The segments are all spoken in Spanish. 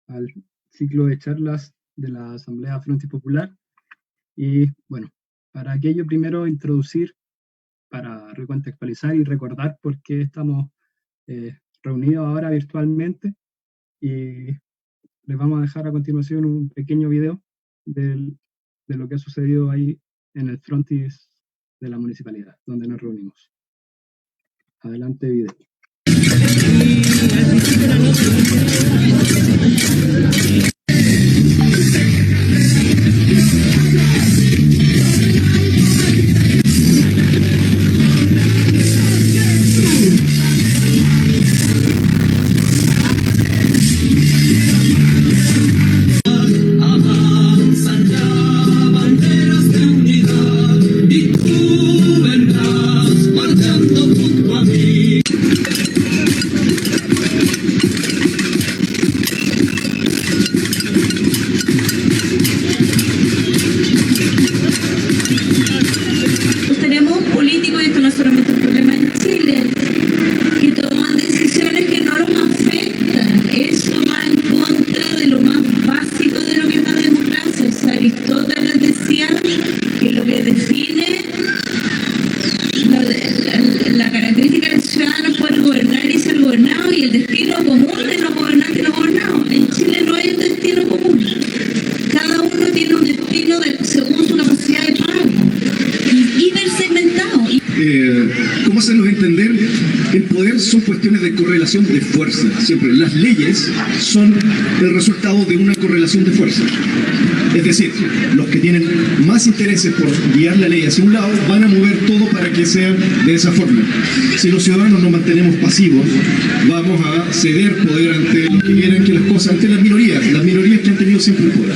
al ciclo de charlas de la Asamblea Frontis Popular. Y bueno, para aquello primero introducir, para recontextualizar y recordar por qué estamos reunidos ahora virtualmente, y les vamos a dejar a continuación un pequeño video de lo que ha sucedido ahí en el frontis de la municipalidad, donde nos reunimos. Adelante, video. Tenemos políticos, y esto no es solamente un problema en Chile, que toman decisiones que no los afectan. Eso va en contra de lo más básico de lo que es la democracia. O sea, Aristóteles decía que lo que define la característica del ciudadano es poder gobernar y ser gobernado, y el destino común de los gobernantes y los gobernados. En Chile no hay un destino común. Cada uno tiene un destino según su capacidad de pago. ¿Cómo hacernos entender? El poder son cuestiones de correlación de fuerza. Siempre las leyes son el resultado de una correlación de fuerza. Es decir, los que tienen más intereses por guiar la ley hacia un lado van a mover todo para que sea de esa forma. Si los ciudadanos nos mantenemos pasivos, vamos a ceder poder ante los que quieren que las cosas, ante las minorías que han tenido siempre el poder.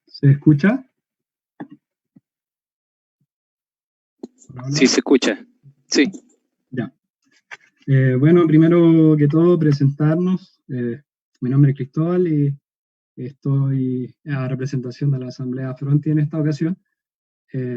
¿Se escucha? Sí, se escucha. Sí. Ya. Bueno, primero que todo, presentarnos. Mi nombre es Cristóbal y estoy a representación de la Asamblea Frontis en esta ocasión,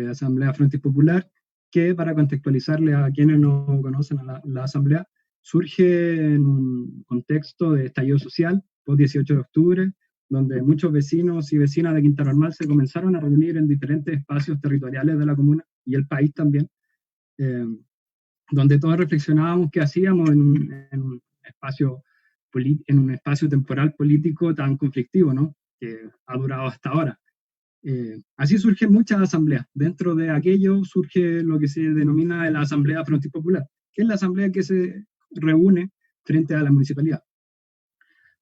Asamblea Frontis Popular, que, para contextualizarle a quienes no conocen a la Asamblea, surge en un contexto de estallido social, post 18 de octubre, donde muchos vecinos y vecinas de Quinta Normal se comenzaron a reunir en diferentes espacios territoriales de la comuna y el país también, donde todos reflexionábamos qué hacíamos en un espacio temporal político tan conflictivo, ¿no?, que ha durado hasta ahora. Así surgen muchas asambleas. Dentro de aquello surge lo que se denomina la Asamblea Frontis Popular, que es la asamblea que se reúne frente a la municipalidad.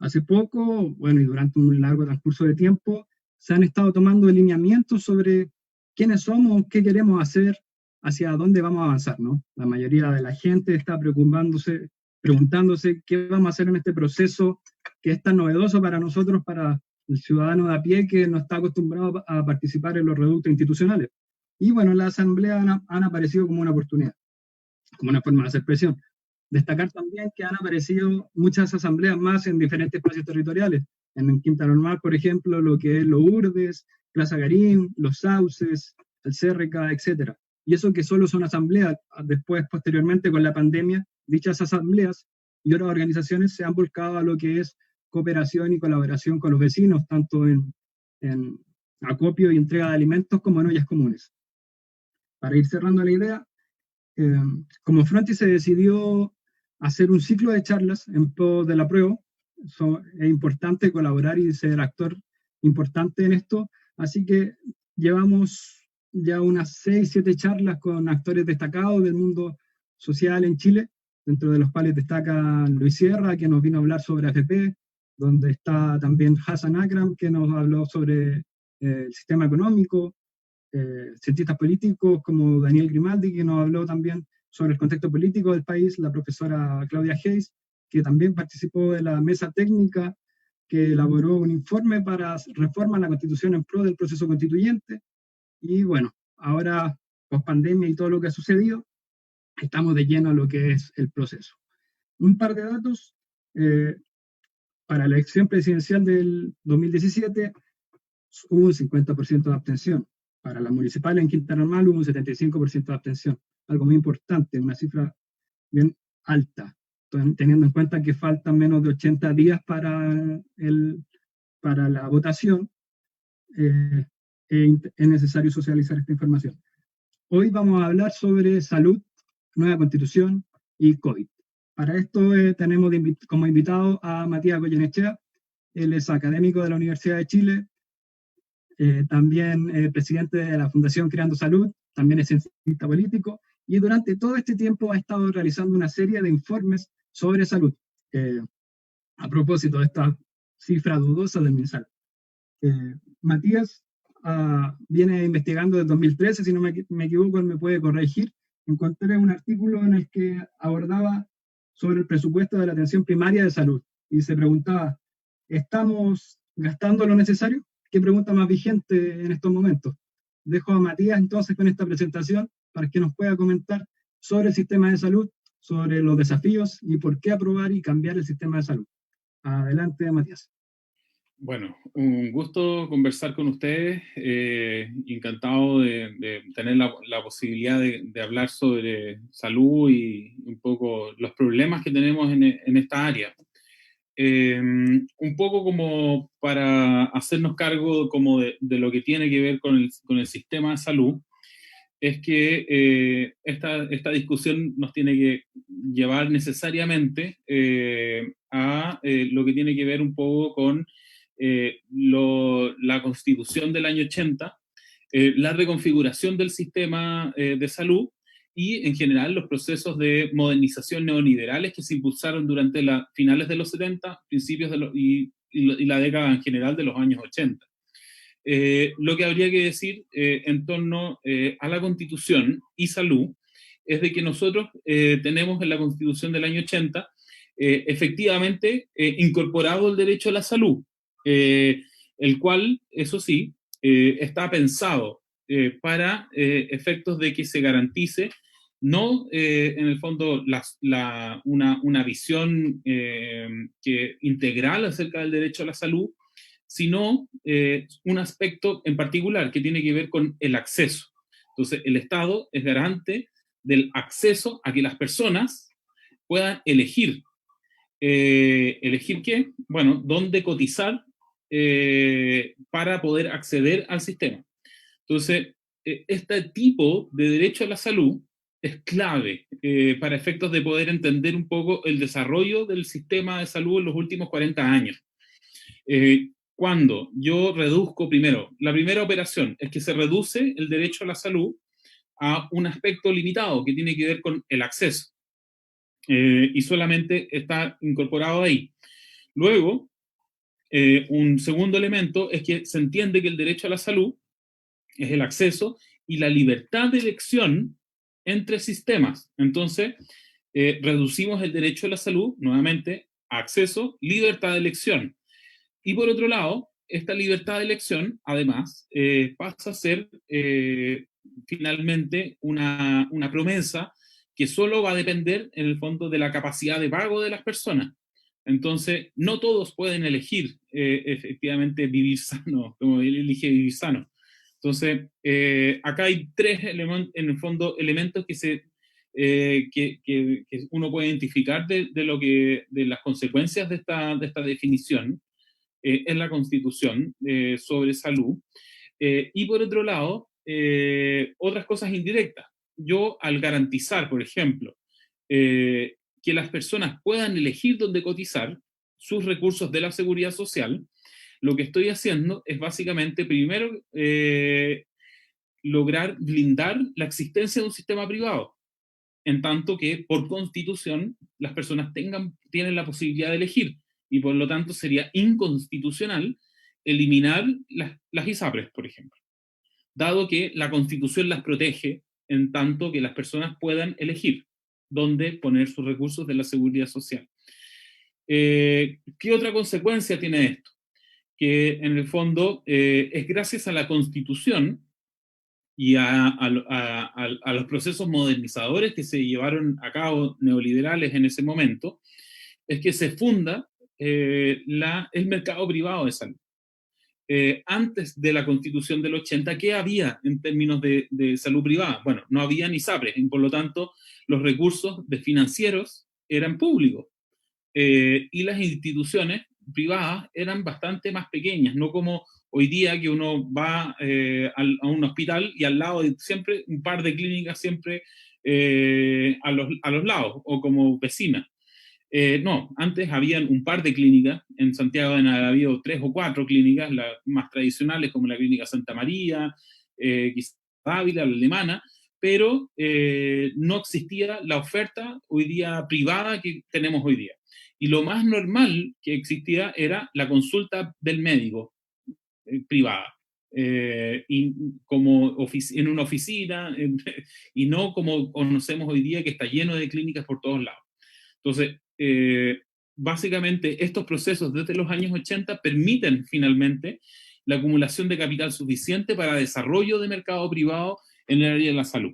Hace poco, bueno, y durante un largo transcurso de tiempo, se han estado tomando lineamientos sobre quiénes somos, qué queremos hacer, hacia dónde vamos a avanzar, ¿no? La mayoría de la gente está preguntándose qué vamos a hacer en este proceso que es tan novedoso para nosotros, para el ciudadano de a pie que no está acostumbrado a participar en los reductos institucionales. Y bueno, las asambleas han aparecido como una oportunidad, como una forma de hacer presión. Destacar también que han aparecido muchas asambleas más en diferentes espacios territoriales. En Quinta Normal, por ejemplo, lo que es Los Urdes, Plaza Garín, Los Sauces, el CRK, etc. Y eso que solo son asambleas. Después, posteriormente, con la pandemia, dichas asambleas y otras organizaciones se han volcado a lo que es cooperación y colaboración con los vecinos, tanto en acopio y entrega de alimentos como en ollas comunes. Para ir cerrando la idea, como Frontis se decidió hacer un ciclo de charlas en pos del apruebo. Es importante colaborar y ser actor importante en esto, así que llevamos ya unas 6-7 charlas con actores destacados del mundo social en Chile, dentro de los cuales destaca Luis Sierra, que nos vino a hablar sobre AFP, donde está también Hassan Akram, que nos habló sobre el sistema económico, cientistas políticos como Daniel Grimaldi, que nos habló también sobre el contexto político del país, la profesora Claudia Hayes, que también participó de la mesa técnica que elaboró un informe para reforma a la Constitución en pro del proceso constituyente. Y bueno, ahora, post pandemia y todo lo que ha sucedido, estamos de lleno a lo que es el proceso. Un par de datos. Para la elección presidencial del 2017 hubo un 50% de abstención. Para la municipal en Quinta Normal hubo un 75% de abstención. Algo muy importante, una cifra bien alta, teniendo en cuenta que faltan menos de 80 días para la votación. Es necesario socializar esta información. Hoy vamos a hablar sobre salud, nueva constitución y COVID. Para esto tenemos como invitado a Matías Goyenechea. Él es académico de la Universidad de Chile, también presidente de la Fundación Creando Salud, también es cientista político, y durante todo este tiempo ha estado realizando una serie de informes sobre salud, a propósito de esta cifra dudosa del MinSal. Matías viene investigando desde 2013, si no me equivoco, él me puede corregir. Encontré un artículo en el que abordaba sobre el presupuesto de la atención primaria de salud, y se preguntaba, ¿estamos gastando lo necesario? ¿Qué pregunta más vigente en estos momentos? Dejo a Matías entonces con esta presentación para que nos pueda comentar sobre el sistema de salud, sobre los desafíos y por qué aprobar y cambiar el sistema de salud. Adelante, Matías. Bueno, un gusto conversar con ustedes, encantado de tener la posibilidad de hablar sobre salud y un poco los problemas que tenemos en esta área. Un poco como para hacernos cargo como de lo que tiene que ver con el sistema de salud, es que esta discusión nos tiene que llevar necesariamente a lo que tiene que ver un poco con la Constitución del año 80, la reconfiguración del sistema de salud y en general los procesos de modernización neoliberales que se impulsaron durante finales de los 70, principios y la década en general de los años 80. Lo que habría que decir en torno a la Constitución y salud es de que nosotros tenemos en la Constitución del año 80 efectivamente incorporado el derecho a la salud, el cual, eso sí, está pensado para efectos de que se garantice no en el fondo una visión integral acerca del derecho a la salud, sino un aspecto en particular que tiene que ver con el acceso. Entonces, el Estado es garante del acceso a que las personas puedan elegir. ¿Elegir qué? Bueno, dónde cotizar para poder acceder al sistema. Entonces, este tipo de derecho a la salud es clave para efectos de poder entender un poco el desarrollo del sistema de salud en los últimos 40 años. Cuando yo reduzco primero, la primera operación es que se reduce el derecho a la salud a un aspecto limitado que tiene que ver con el acceso. Y solamente está incorporado ahí. Luego, un segundo elemento es que se entiende que el derecho a la salud es el acceso y la libertad de elección entre sistemas. Entonces, reducimos el derecho a la salud, nuevamente, a acceso, libertad de elección. Y por otro lado, esta libertad de elección, además, pasa a ser finalmente una promesa que solo va a depender, en el fondo, de la capacidad de pago de las personas. Entonces, no todos pueden elegir efectivamente vivir sano, como él elige vivir sano. Entonces, acá hay tres elementos, en el fondo, elementos que uno puede identificar de las consecuencias de esta definición en la Constitución sobre salud. Y por otro lado, otras cosas indirectas. Yo, al garantizar, por ejemplo, que las personas puedan elegir dónde cotizar sus recursos de la seguridad social, lo que estoy haciendo es básicamente, primero, lograr blindar la existencia de un sistema privado, en tanto que, por Constitución, las personas tienen la posibilidad de elegir, y por lo tanto sería inconstitucional eliminar las ISAPRES, por ejemplo, dado que la Constitución las protege en tanto que las personas puedan elegir dónde poner sus recursos de la seguridad social. ¿Qué otra consecuencia tiene esto? Que en el fondo es gracias a la Constitución y a los procesos modernizadores que se llevaron a cabo neoliberales en ese momento, es que se funda el mercado privado de salud. Antes de la Constitución del 80, ¿qué había en términos de salud privada? Bueno, no había ni ISAPRES, y por lo tanto los recursos financieros eran públicos, y las instituciones privadas eran bastante más pequeñas, no como hoy día que uno va a un hospital y al lado hay siempre un par de clínicas siempre a los lados, o como vecinas. No, antes habían un par de clínicas, en Santiago había habido 3 o 4 clínicas, las más tradicionales como la Clínica Santa María, quizás Ávila, la alemana, pero no existía la oferta hoy día privada que tenemos hoy día. Y lo más normal que existía era la consulta del médico privada. Y como en una oficina, y no como conocemos hoy día, que está lleno de clínicas por todos lados. Entonces, básicamente estos procesos desde los años 80 permiten finalmente la acumulación de capital suficiente para desarrollo de mercado privado en el área de la salud.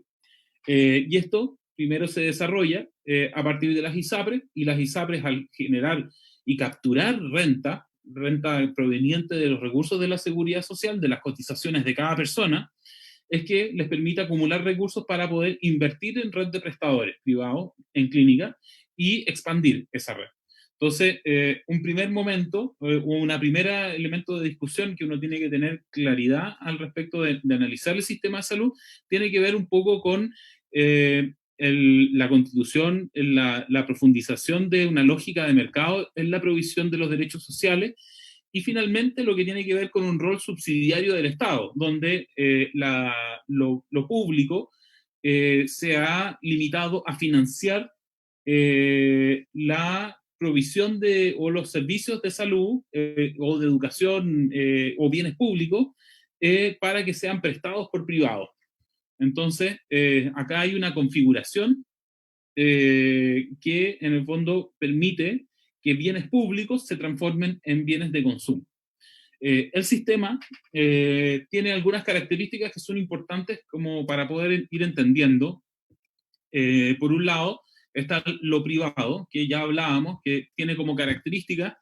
Y esto primero se desarrolla a partir de las ISAPRES, y las ISAPRES, al generar y capturar renta proveniente de los recursos de la seguridad social, de las cotizaciones de cada persona, es que les permite acumular recursos para poder invertir en red de prestadores privados, en clínica, y expandir esa red. Entonces, un primer momento, un primer elemento de discusión que uno tiene que tener claridad al respecto de analizar el sistema de salud, tiene que ver un poco con la Constitución, la profundización de una lógica de mercado en la provisión de los derechos sociales, y finalmente lo que tiene que ver con un rol subsidiario del Estado, donde lo público se ha limitado a financiar la provisión o los servicios de salud o de educación o bienes públicos para que sean prestados por privados. Entonces, acá hay una configuración que en el fondo permite que bienes públicos se transformen en bienes de consumo. El sistema tiene algunas características que son importantes como para poder ir entendiendo. Por un lado, está lo privado, que ya hablábamos, que tiene como característica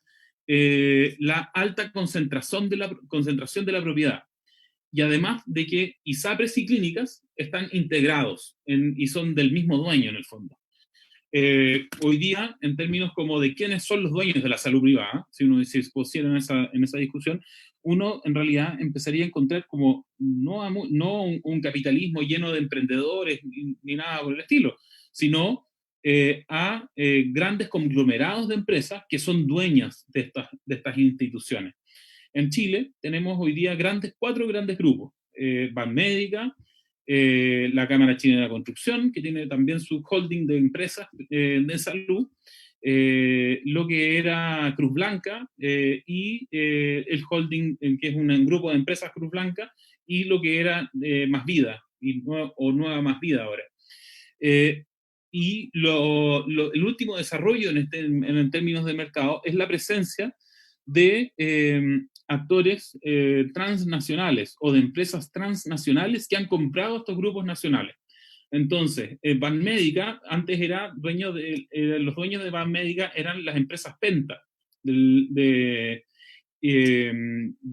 la alta concentración de la propiedad. Y además de que ISAPRES y clínicas están integrados y son del mismo dueño en el fondo. Hoy día, en términos como de quiénes son los dueños de la salud privada, si uno se pusiera en esa discusión, uno en realidad empezaría a encontrar como no un capitalismo lleno de emprendedores ni nada por el estilo, sino a grandes conglomerados de empresas que son dueñas de estas instituciones. En Chile tenemos hoy día 4 grandes grupos: Banmédica, la Cámara Chilena de la Construcción, que tiene también su holding de empresas de salud, lo que era Cruz Blanca, y el holding, que es un grupo de empresas Cruz Blanca, y lo que era Más Vida, o Nueva Más Vida ahora. Y el último desarrollo en términos de mercado es la presencia de actores transnacionales o de empresas transnacionales que han comprado estos grupos nacionales. Entonces, Banmédica antes era los dueños de Banmédica eran las empresas Penta, de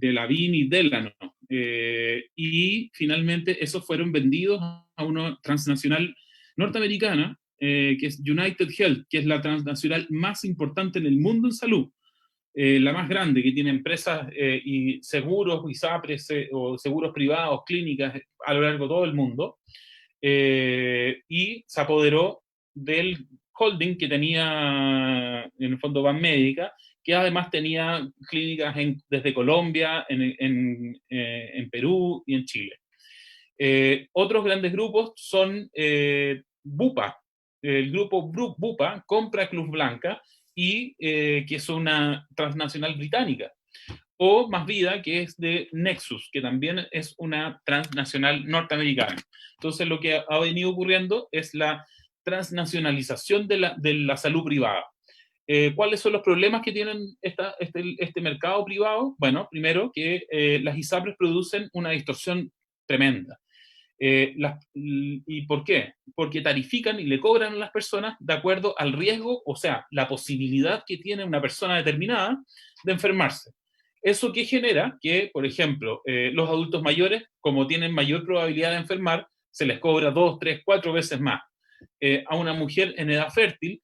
Lavín y Delano, y finalmente esos fueron vendidos a una transnacional norteamericana, que es United Health, que es la transnacional más importante en el mundo en salud. La más grande, que tiene empresas y seguros, ISAPRES o seguros privados, clínicas a lo largo de todo el mundo, y se apoderó del holding que tenía en el fondo Banmédica, que además tenía clínicas desde Colombia, en Perú y en Chile. Otros grandes grupos son Bupa. El grupo Bupa compra Cruz Blanca, y que es una transnacional británica, o Más Vida, que es de Nexus, que también es una transnacional norteamericana. Entonces lo que ha venido ocurriendo es la transnacionalización de la salud privada. ¿Cuáles son los problemas que tienen este mercado privado? Bueno, primero que las ISAPRES producen una distorsión tremenda. ¿Y por qué? Porque tarifican y le cobran a las personas de acuerdo al riesgo, o sea, la posibilidad que tiene una persona determinada de enfermarse. ¿Eso qué genera? Que, por ejemplo, los adultos mayores, como tienen mayor probabilidad de enfermar, se les cobra 2, 3, 4 veces más. A una mujer en edad fértil,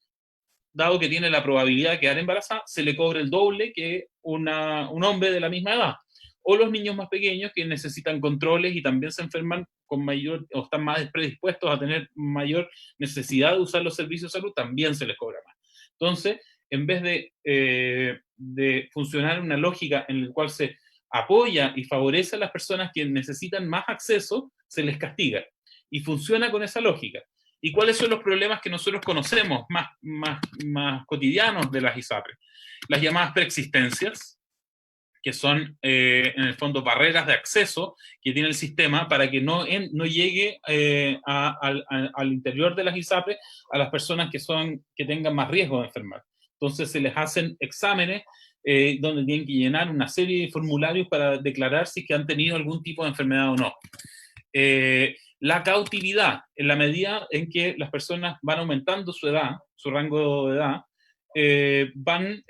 dado que tiene la probabilidad de quedar embarazada, se le cobra el doble que un hombre de la misma edad. O los niños más pequeños que necesitan controles y también se enferman con mayor, o están más predispuestos a tener mayor necesidad de usar los servicios de salud, también se les cobra más. Entonces, en vez de funcionar una lógica en la cual se apoya y favorece a las personas que necesitan más acceso, se les castiga. Y funciona con esa lógica. ¿Y cuáles son los problemas que nosotros conocemos más cotidianos de las ISAPRES? Las llamadas preexistencias, que son en el fondo barreras de acceso que tiene el sistema para que no llegue al interior de las ISAPRES a las personas que tengan más riesgo de enfermar. Entonces se les hacen exámenes donde tienen que llenar una serie de formularios para declarar si es que han tenido algún tipo de enfermedad o no. La cautividad, en la medida en que las personas van aumentando su edad, su rango de edad, van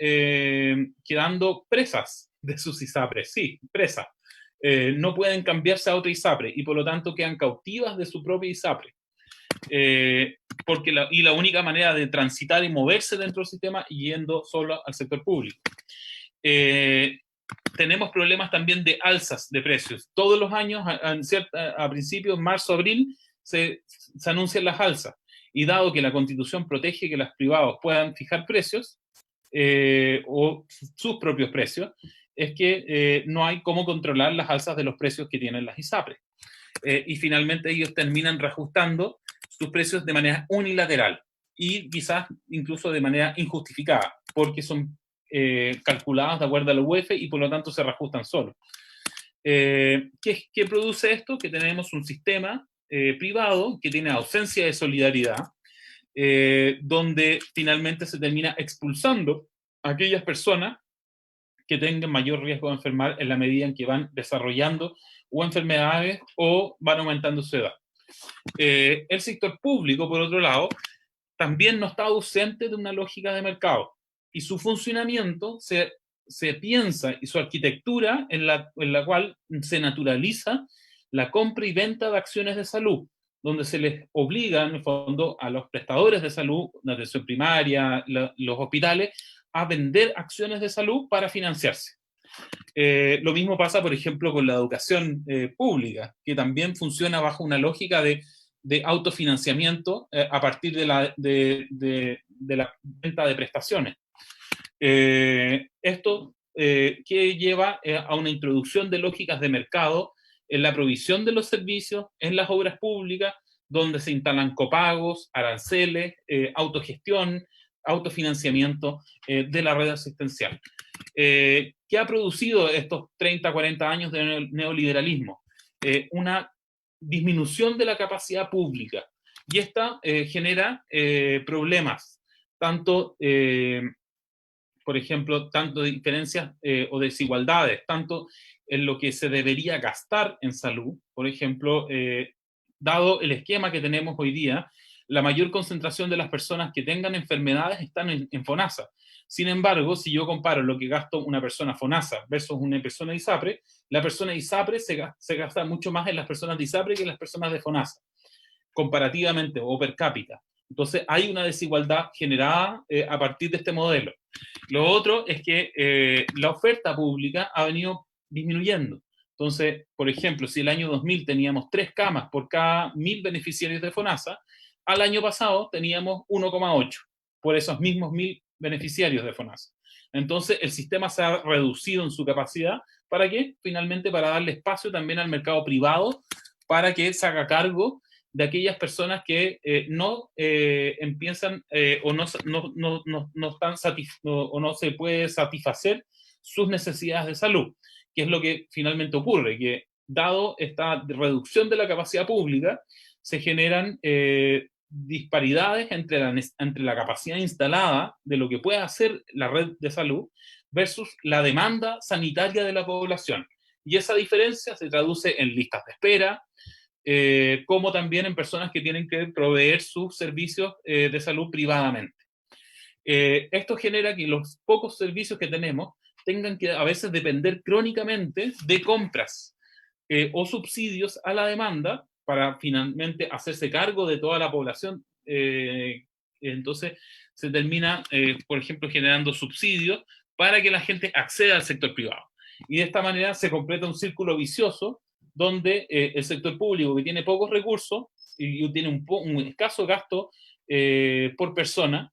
quedando presas de sus ISAPRES, sí, presas. No pueden cambiarse a otra ISAPRE y por lo tanto quedan cautivas de su propia ISAPRE. Porque la única manera de transitar y moverse dentro del sistema yendo solo al sector público. Tenemos problemas también de alzas de precios. Todos los años, a principios, marzo, abril, se anuncian las alzas. Y dado que la Constitución protege que los privados puedan fijar precios, o sus propios precios, es que no hay cómo controlar las alzas de los precios que tienen las ISAPRES. Y finalmente ellos terminan reajustando sus precios de manera unilateral y quizás incluso de manera injustificada, porque son calculadas de acuerdo a la UEF y por lo tanto se reajustan solos. ¿Qué produce esto? Que tenemos un sistema privado que tiene ausencia de solidaridad, donde finalmente se termina expulsando a aquellas personas que tengan mayor riesgo de enfermar en la medida en que van desarrollando o enfermedades o van aumentando su edad. El sector público, por otro lado, también no está ausente de una lógica de mercado y su funcionamiento se piensa y su arquitectura en la cual se naturaliza la compra y venta de acciones de salud, donde se les obliga, en el fondo, a los prestadores de salud, la atención primaria, los hospitales, a vender acciones de salud para financiarse. Lo mismo pasa, por ejemplo, con la educación pública, que también funciona bajo una lógica de autofinanciamiento a partir de la venta de prestaciones. Esto que lleva a una introducción de lógicas de mercado en la provisión de los servicios, en las obras públicas, donde se instalan copagos, aranceles, autogestión, autofinanciamiento de la red asistencial. ¿Qué ha producido estos 30, 40 años de neoliberalismo? Una disminución de la capacidad pública. Y esta genera problemas, tanto, por ejemplo, tanto de diferencias o desigualdades, tanto en lo que se debería gastar en salud. Por ejemplo, dado el esquema que tenemos hoy día, la mayor concentración de las personas que tengan enfermedades están en FONASA. Sin embargo, si yo comparo lo que gasta una persona FONASA versus una persona de ISAPRE, la persona de ISAPRE se gasta mucho más en las personas de ISAPRE que en las personas de FONASA, comparativamente o per cápita. Entonces, hay una desigualdad generada a partir de este modelo. Lo otro es que la oferta pública ha venido disminuyendo. Entonces, por ejemplo, si el año 2000 teníamos 3 camas por cada 1000 beneficiarios de FONASA, al año pasado teníamos 1,8 por esos mismos 1000 beneficiarios de FONASA. Entonces, el sistema se ha reducido en su capacidad. ¿Para qué? Finalmente, para darle espacio también al mercado privado para que se haga cargo de aquellas personas que no empiezan o no se puede satisfacer sus necesidades de salud, que es lo que finalmente ocurre, que dado esta reducción de la capacidad pública, se generan disparidades entre la capacidad instalada de lo que puede hacer la red de salud versus la demanda sanitaria de la población. Y esa diferencia se traduce en listas de espera, como también en personas que tienen que proveer sus servicios de salud privadamente. Esto genera que los pocos servicios que tenemos tengan que a veces depender crónicamente de compras o subsidios a la demanda para finalmente hacerse cargo de toda la población. Entonces se termina, por ejemplo, generando subsidios para que la gente acceda al sector privado. Y de esta manera se completa un círculo vicioso donde el sector público, que tiene pocos recursos y tiene un escaso gasto por persona,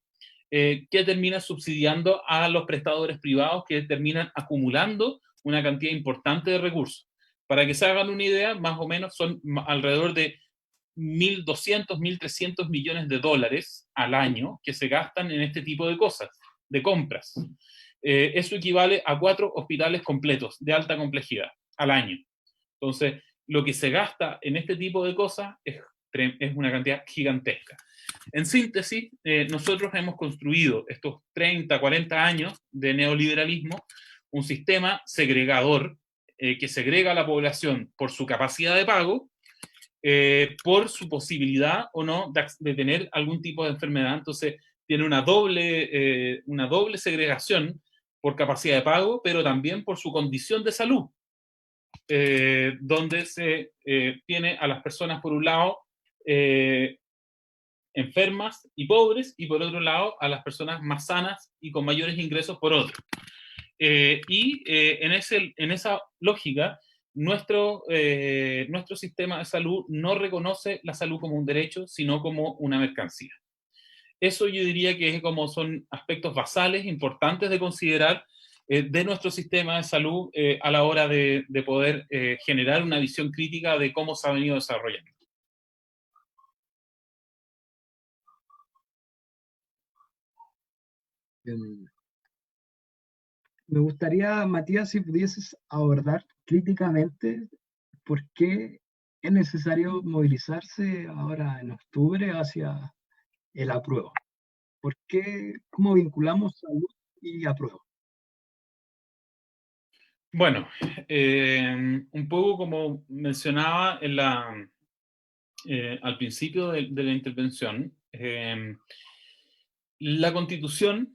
que termina subsidiando a los prestadores privados, que terminan acumulando una cantidad importante de recursos. Para que se hagan una idea, más o menos son alrededor de 1.200, 1.300 millones de dólares al año que se gastan en este tipo de cosas, de compras. Eso equivale a 4 hospitales completos de alta complejidad al año. Entonces, lo que se gasta en este tipo de cosas es una cantidad gigantesca. En síntesis, nosotros hemos construido estos 30, 40 años de neoliberalismo un sistema segregador, que segrega a la población por su capacidad de pago, por su posibilidad o no de tener algún tipo de enfermedad. Entonces tiene una doble segregación por capacidad de pago, pero también por su condición de salud, donde se tiene a las personas por un lado enfermas y pobres, y por otro lado a las personas más sanas y con mayores ingresos por otro. En esa lógica, nuestro sistema de salud no reconoce la salud como un derecho, sino como una mercancía. Eso yo diría que son aspectos basales importantes de considerar de nuestro sistema de salud a la hora de poder generar una visión crítica de cómo se ha venido desarrollando. Me gustaría, Matías, si pudieses abordar críticamente por qué es necesario movilizarse ahora en octubre hacia el apruebo. ¿Por qué? ¿Cómo vinculamos salud y apruebo? Bueno, un poco como mencionaba al principio de la intervención, la Constitución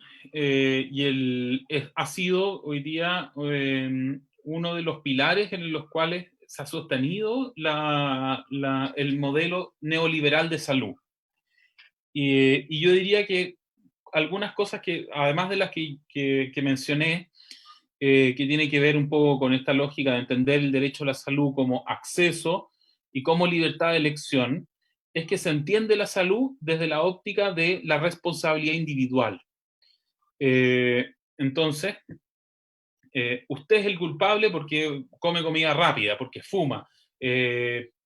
ha sido hoy día uno de los pilares en los cuales se ha sostenido el modelo neoliberal de salud. Y yo diría que algunas cosas que, además de las que mencioné, que tiene que ver un poco con esta lógica de entender el derecho a la salud como acceso y como libertad de elección, es que se entiende la salud desde la óptica de la responsabilidad individual. Entonces, usted es el culpable porque come comida rápida, porque fuma,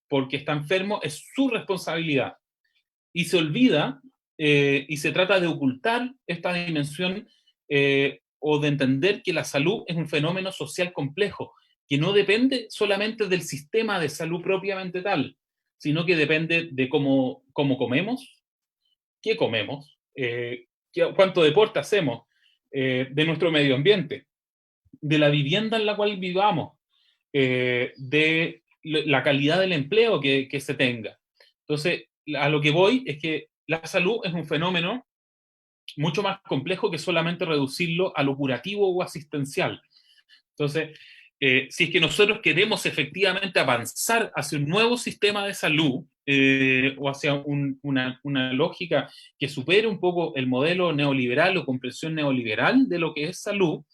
porque está enfermo, es su responsabilidad. Y se olvida y se trata de ocultar esta dimensión o de entender que la salud es un fenómeno social complejo, que no depende solamente del sistema de salud propiamente tal, sino que depende de cómo comemos, qué comemos, cuánto deporte hacemos, de nuestro medio ambiente, de la vivienda en la cual vivamos, de la calidad del empleo que se tenga. Entonces, a lo que voy es que la salud es un fenómeno mucho más complejo que solamente reducirlo a lo curativo o asistencial. Entonces, si es que nosotros queremos efectivamente avanzar hacia un nuevo sistema de salud o hacia una lógica que supere un poco el modelo neoliberal o comprensión neoliberal de lo que es salud,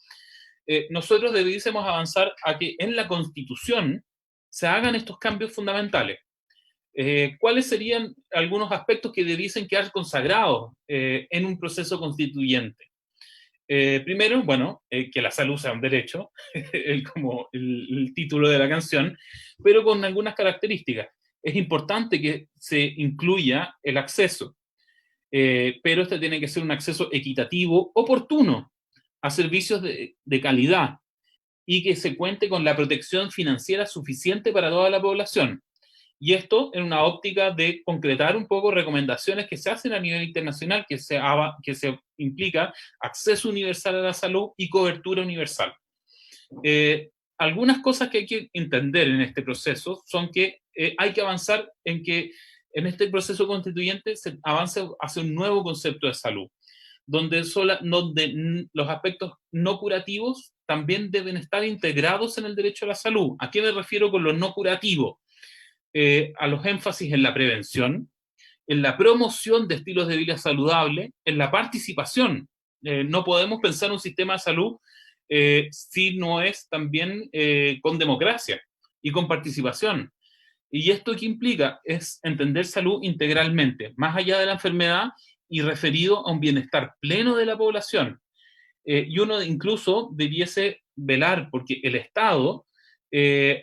nosotros debiésemos avanzar a que en la Constitución se hagan estos cambios fundamentales. ¿Cuáles serían algunos aspectos que debiesen quedar consagrados en un proceso constituyente? Primero, bueno, que la salud sea un derecho, como el título de la canción, pero con algunas características. Es importante que se incluya el acceso, pero este tiene que ser un acceso equitativo, oportuno, a servicios de calidad, y que se cuente con la protección financiera suficiente para toda la población. Y esto en una óptica de concretar un poco recomendaciones que se hacen a nivel internacional, que se implica acceso universal a la salud y cobertura universal. Algunas cosas que hay que entender en este proceso son que hay que avanzar en que en este proceso constituyente se avance hacia un nuevo concepto de salud, donde los aspectos no curativos también deben estar integrados en el derecho a la salud. ¿A qué me refiero con lo no curativo? A los énfasis en la prevención, en la promoción de estilos de vida saludable, en la participación. No podemos pensar un sistema de salud si no es también con democracia y con participación. ¿Y esto qué implica? Es entender salud integralmente, más allá de la enfermedad y referido a un bienestar pleno de la población. Y uno incluso debiese velar porque el Estado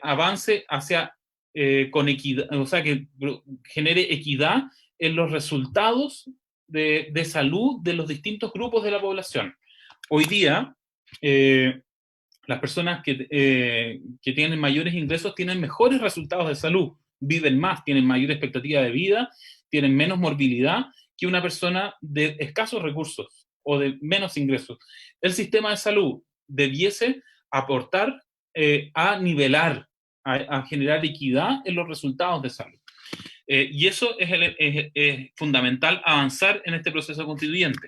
avance hacia con equidad, o sea, que genere equidad en los resultados de salud de los distintos grupos de la población. Hoy día, las personas que tienen mayores ingresos tienen mejores resultados de salud, viven más, tienen mayor expectativa de vida, tienen menos morbilidad que una persona de escasos recursos o de menos ingresos. El sistema de salud debiese aportar a nivelar, a generar equidad en los resultados de salud. Y eso es fundamental avanzar en este proceso constituyente.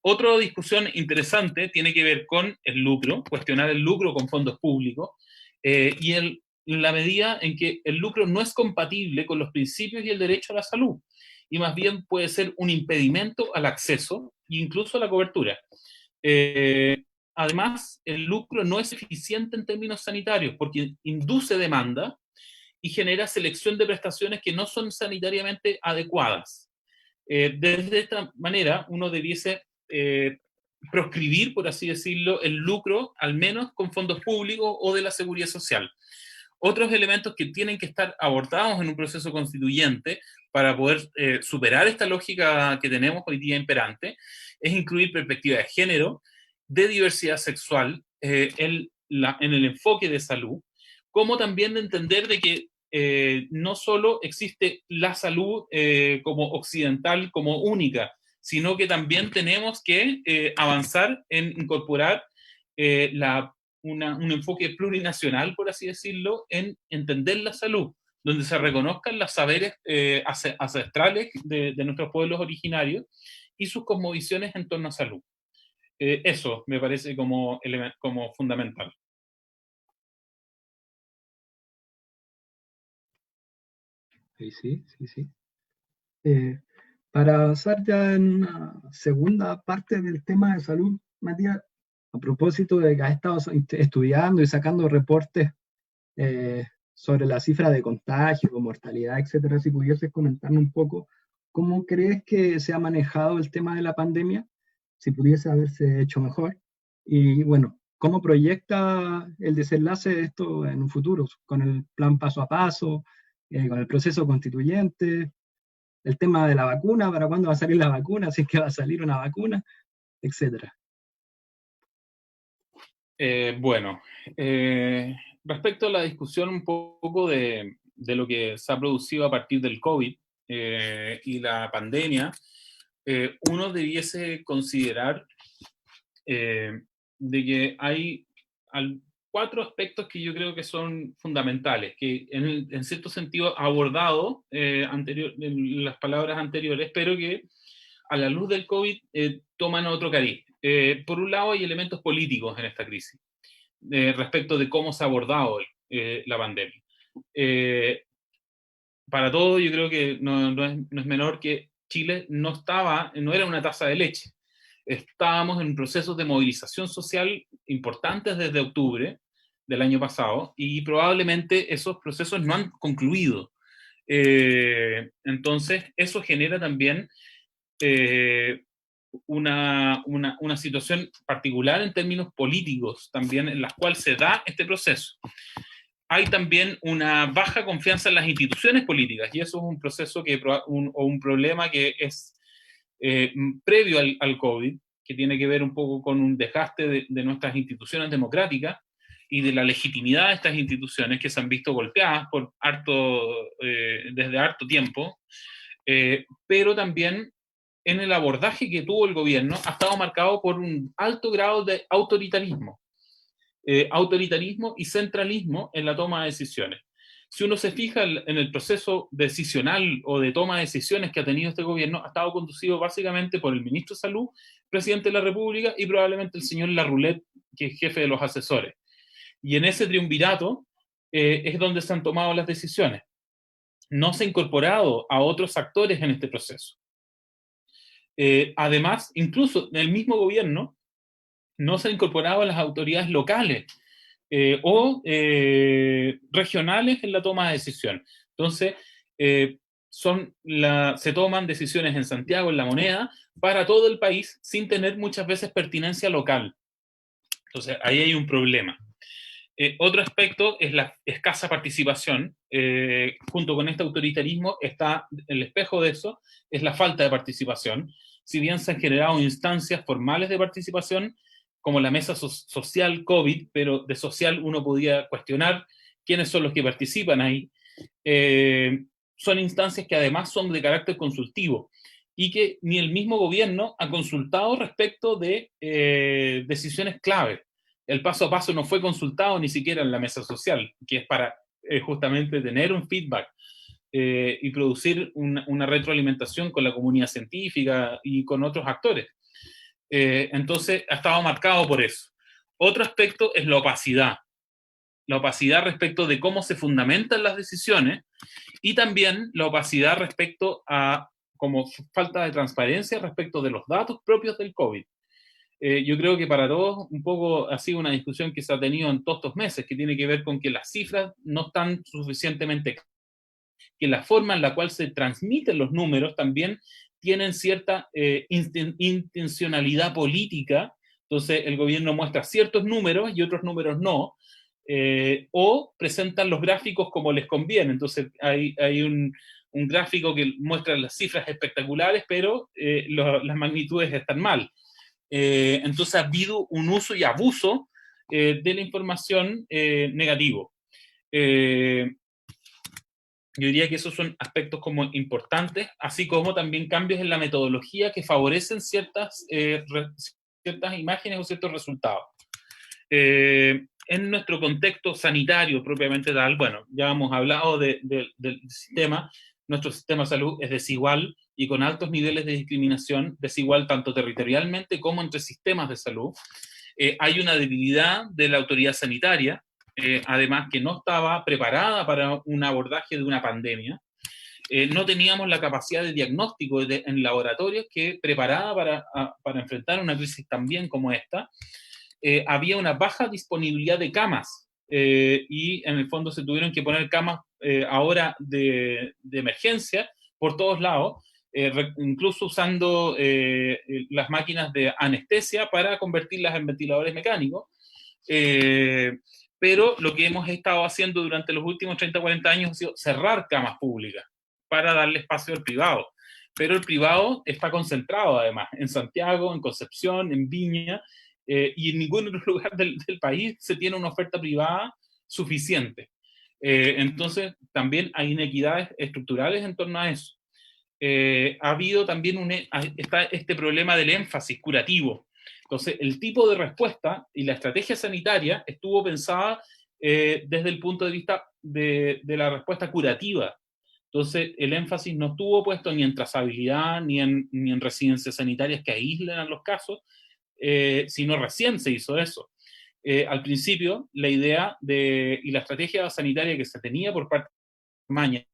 Otra discusión interesante tiene que ver con el lucro, cuestionar el lucro con fondos públicos, y en la medida en que el lucro no es compatible con los principios y el derecho a la salud, y más bien puede ser un impedimento al acceso e incluso a la cobertura. Además, el lucro no es eficiente en términos sanitarios porque induce demanda y genera selección de prestaciones que no son sanitariamente adecuadas. Desde esta manera, uno debiese proscribir, por así decirlo, el lucro, al menos con fondos públicos o de la seguridad social. Otros elementos que tienen que estar abordados en un proceso constituyente para poder superar esta lógica que tenemos hoy día imperante es incluir perspectiva de género, de diversidad sexual en el enfoque de salud, como también de entender de que no solo existe la salud como occidental, como única, sino que también tenemos que avanzar en incorporar un enfoque plurinacional, por así decirlo, en entender la salud, donde se reconozcan los saberes ancestrales de nuestros pueblos originarios y sus cosmovisiones en torno a salud. Eso me parece como fundamental. Sí. Para avanzar ya en una segunda parte del tema de salud, Matías, a propósito de que has estado estudiando y sacando reportes sobre la cifra de contagio, mortalidad, etcétera, si pudieses comentarnos un poco cómo crees que se ha manejado el tema de la pandemia, si pudiese haberse hecho mejor, y bueno, cómo proyecta el desenlace de esto en un futuro, con el plan paso a paso, con el proceso constituyente, el tema de la vacuna, para cuándo va a salir la vacuna, si es que va a salir una vacuna, etcétera. Bueno, respecto a la discusión un poco de lo que se ha producido a partir del COVID y la pandemia, uno debiese considerar de que hay 4 aspectos que yo creo que son fundamentales, que en cierto sentido abordado en las palabras anteriores, pero que a la luz del COVID toman otro cariz. Por un lado, hay elementos políticos en esta crisis, respecto de cómo se ha abordado la pandemia. Para todo, yo creo que no es menor que Chile no era una taza de leche. Estábamos en procesos de movilización social importantes desde octubre del año pasado y probablemente esos procesos no han concluido. Entonces, eso genera también una situación particular en términos políticos también en las cuales se da este proceso. Hay también una baja confianza en las instituciones políticas y eso es un proceso o un problema que es previo al COVID, que tiene que ver un poco con un desgaste de nuestras instituciones democráticas y de la legitimidad de estas instituciones que se han visto golpeadas por desde harto tiempo, pero también en el abordaje que tuvo el gobierno ha estado marcado por un alto grado de autoritarismo y centralismo en la toma de decisiones. Si uno se fija en el proceso decisional o de toma de decisiones que ha tenido este gobierno, ha estado conducido básicamente por el ministro de Salud, presidente de la República y probablemente el señor Larroulet, que es jefe de los asesores. Y en ese triunvirato es donde se han tomado las decisiones. No se ha incorporado a otros actores en este proceso. Además, incluso en el mismo gobierno, no se ha incorporado a las autoridades locales o regionales en la toma de decisión. Entonces, se toman decisiones en Santiago, en La Moneda, para todo el país, sin tener muchas veces pertinencia local. Entonces, ahí hay un problema. Otro aspecto es la escasa participación. Junto con este autoritarismo está el espejo de eso, es la falta de participación. Si bien se han generado instancias formales de participación, como la mesa social COVID, pero de social uno podía cuestionar quiénes son los que participan ahí, son instancias que además son de carácter consultivo y que ni el mismo gobierno ha consultado respecto de decisiones clave. El paso a paso no fue consultado ni siquiera en la mesa social, que es para justamente tener un feedback y producir una retroalimentación con la comunidad científica y con otros actores. Entonces ha estado marcado por eso. Otro aspecto es la opacidad. La opacidad respecto de cómo se fundamentan las decisiones y también la opacidad respecto a como falta de transparencia respecto de los datos propios del COVID. Yo creo que para todos un poco ha sido una discusión que se ha tenido en todos estos meses, que tiene que ver con que las cifras no están suficientemente claras, que la forma en la cual se transmiten los números también tienen cierta intencionalidad política. Entonces el gobierno muestra ciertos números y otros números no, o presentan los gráficos como les conviene. Entonces hay un gráfico que muestra las cifras espectaculares, pero las magnitudes están mal. Entonces ha habido un uso y abuso de la información negativo. Yo diría que esos son aspectos como importantes, así como también cambios en la metodología que favorecen ciertas imágenes o ciertos resultados. En nuestro contexto sanitario propiamente tal, bueno, ya hemos hablado del sistema. Nuestro sistema de salud es desigual y con altos niveles de discriminación, desigual tanto territorialmente como entre sistemas de salud. Hay una debilidad de la autoridad sanitaria, además que no estaba preparada para un abordaje de una pandemia. No teníamos la capacidad de diagnóstico en laboratorios que preparada para enfrentar una crisis también como esta. Había una baja disponibilidad de camas y en el fondo se tuvieron que poner camas ahora de emergencia por todos lados, incluso usando las máquinas de anestesia para convertirlas en ventiladores mecánicos. Pero lo que hemos estado haciendo durante los últimos 30 o 40 años ha sido cerrar camas públicas para darle espacio al privado. Pero el privado está concentrado además en Santiago, en Concepción, en Viña, y en ningún otro lugar del país se tiene una oferta privada suficiente. Entonces también hay inequidades estructurales en torno a eso. Ha habido también está este problema del énfasis curativo. Entonces, el tipo de respuesta y la estrategia sanitaria estuvo pensada desde el punto de vista de la respuesta curativa. Entonces, el énfasis no estuvo puesto ni en trazabilidad, ni en residencias sanitarias que aíslen a los casos, sino recién se hizo eso. Al principio, la idea y la estrategia sanitaria que se tenía por parte de Maña,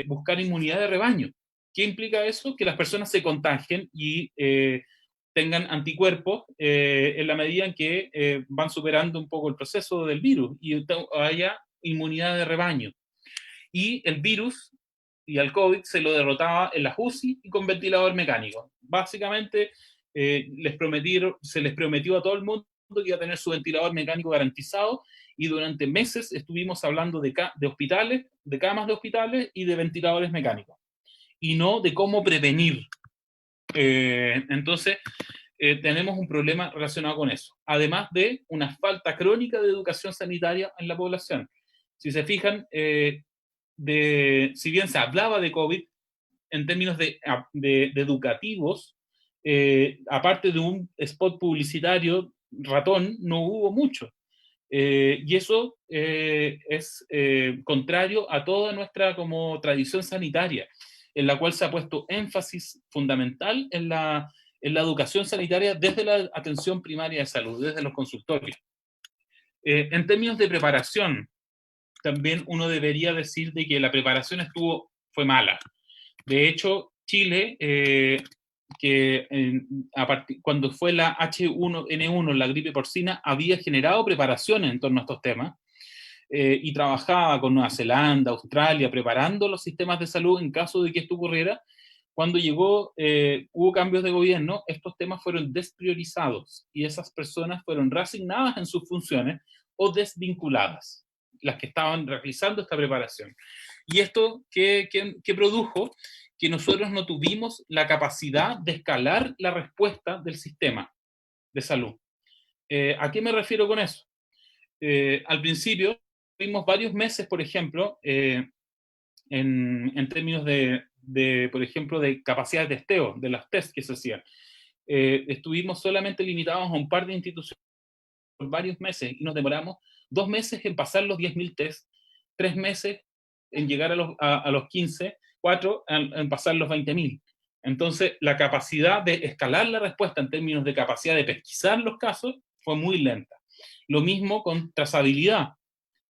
buscar inmunidad de rebaño. ¿Qué implica eso? Que las personas se contagien y tengan anticuerpos en la medida en que van superando un poco el proceso del virus y haya inmunidad de rebaño. Y el virus y al COVID se lo derrotaba en las UCI y con ventilador mecánico. Básicamente se les prometió a todo el mundo que iba a tener su ventilador mecánico garantizado y durante meses estuvimos hablando de hospitales, de camas de hospitales y de ventiladores mecánicos y no de cómo prevenir. Entonces, tenemos un problema relacionado con eso, además de una falta crónica de educación sanitaria en la población. Si se fijan, si bien se hablaba de COVID, en términos de educativos, aparte de un spot publicitario ratón, no hubo mucho. Y eso es contrario a toda nuestra como tradición sanitaria, en la cual se ha puesto énfasis fundamental en la educación sanitaria desde la atención primaria de salud, desde los consultorios. En términos de preparación, también uno debería decir de que la preparación fue mala. De hecho, Chile, cuando fue la H1N1, la gripe porcina, había generado preparaciones en torno a estos temas, y trabajaba con Nueva Zelanda, Australia, preparando los sistemas de salud en caso de que esto ocurriera. Cuando hubo cambios de gobierno, estos temas fueron despriorizados y esas personas fueron reasignadas en sus funciones o desvinculadas, las que estaban realizando esta preparación. ¿Y esto qué produjo? Que nosotros no tuvimos la capacidad de escalar la respuesta del sistema de salud. ¿A qué me refiero con eso? Al principio tuvimos varios meses, por ejemplo, en términos por ejemplo, de capacidad de testeo, de las tests que se hacían. Estuvimos solamente limitados a un par de instituciones por varios meses y nos demoramos 2 meses en pasar los 10.000 tests, 3 meses en llegar a los 15, 4 en pasar los 20.000. Entonces, la capacidad de escalar la respuesta en términos de capacidad de pesquisar los casos fue muy lenta. Lo mismo con trazabilidad.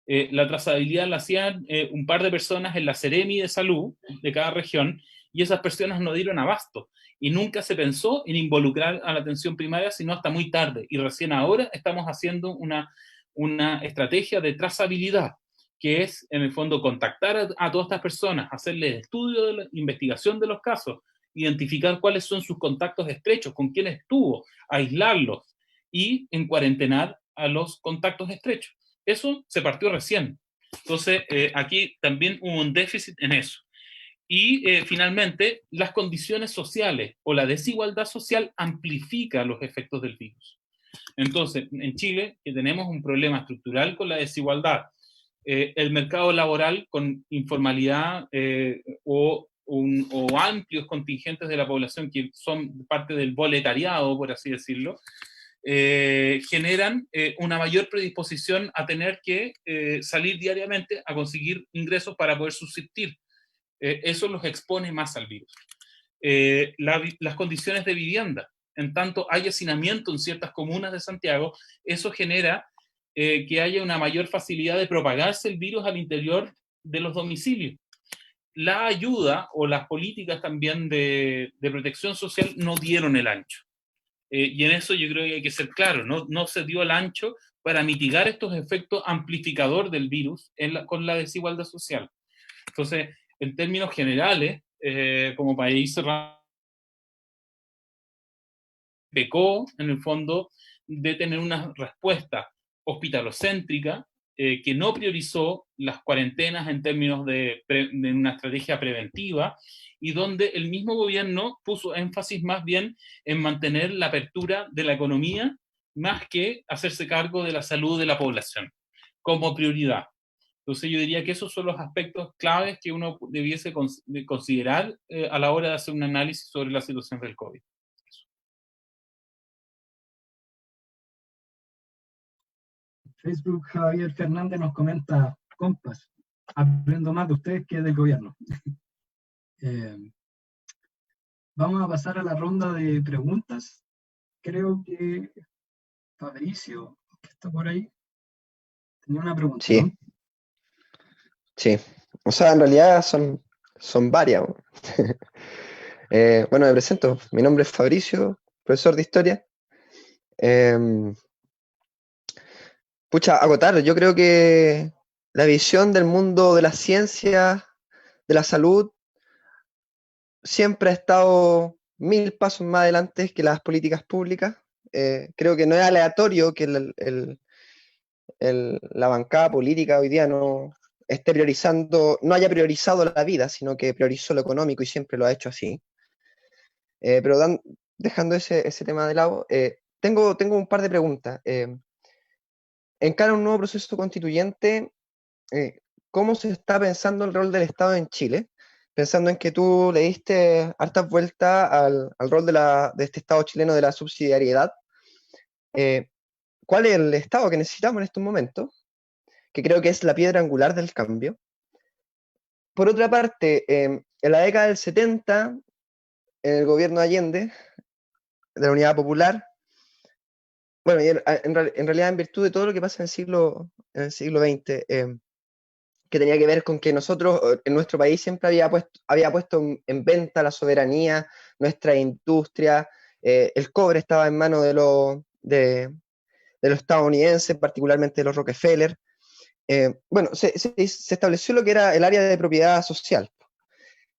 La trazabilidad la hacían un par de personas en la Seremi de Salud de cada región, y esas personas no dieron abasto. Y nunca se pensó en involucrar a la atención primaria, sino hasta muy tarde. Y recién ahora estamos haciendo una estrategia de trazabilidad, que es, en el fondo, contactar a todas estas personas, hacerles estudio de la investigación de los casos, identificar cuáles son sus contactos estrechos, con quién estuvo, aislarlos y encuarentenar a los contactos estrechos. Eso se partió recién. Entonces, aquí también hubo un déficit en eso. Y finalmente, las condiciones sociales o la desigualdad social amplifica los efectos del virus. Entonces, en Chile, que tenemos un problema estructural con la desigualdad, el mercado laboral con informalidad o amplios contingentes de la población que son parte del boletariado, por así decirlo, generan una mayor predisposición a tener que salir diariamente a conseguir ingresos para poder subsistir. Eso los expone más al virus. Las condiciones de vivienda, en tanto hay hacinamiento en ciertas comunas de Santiago, eso genera que haya una mayor facilidad de propagarse el virus al interior de los domicilios. La ayuda o las políticas también de protección social no dieron el ancho. Y en eso yo creo que hay que ser claro, no se dio el ancho para mitigar estos efectos amplificador del virus con la desigualdad social. Entonces, en términos generales, como para ir cerrando, pecó, en el fondo, de tener una respuesta hospitalocéntrica que no priorizó las cuarentenas en términos de una estrategia preventiva, y donde el mismo gobierno puso énfasis más bien en mantener la apertura de la economía más que hacerse cargo de la salud de la población como prioridad. Entonces yo diría que esos son los aspectos claves que uno debiese considerar a la hora de hacer un análisis sobre la situación del COVID. Facebook, Javier Fernández nos comenta: compas, aprendo más de ustedes que del gobierno. Vamos a pasar a la ronda de preguntas. Creo que Fabricio, que está por ahí, tenía una pregunta. Sí. ¿No? Sí. O sea, en realidad son varias. Bueno, me presento. Mi nombre es Fabricio, profesor de Historia. Acotar, yo creo que la visión del mundo de la ciencia, de la salud, siempre ha estado 1000 pasos más adelante que las políticas públicas. Creo que no es aleatorio que la bancada política hoy día no haya priorizado la vida, sino que priorizó lo económico y siempre lo ha hecho así. Pero dejando ese tema de lado, tengo un par de preguntas. En cara a un nuevo proceso constituyente, ¿cómo se está pensando el rol del Estado en Chile? Pensando en que tú le diste hartas vueltas al rol de este Estado chileno de la subsidiariedad, ¿cuál es el Estado que necesitamos en estos momentos? Que creo que es la piedra angular del cambio. Por otra parte, en la década del 70, en el gobierno de Allende, de la Unidad Popular, bueno, y en realidad en virtud de todo lo que pasa en el siglo XX, que tenía que ver con que nosotros, en nuestro país, siempre había puesto en venta la soberanía, nuestra industria, el cobre estaba en manos de los estadounidenses, particularmente de los Rockefeller. Bueno, se estableció lo que era el área de propiedad social.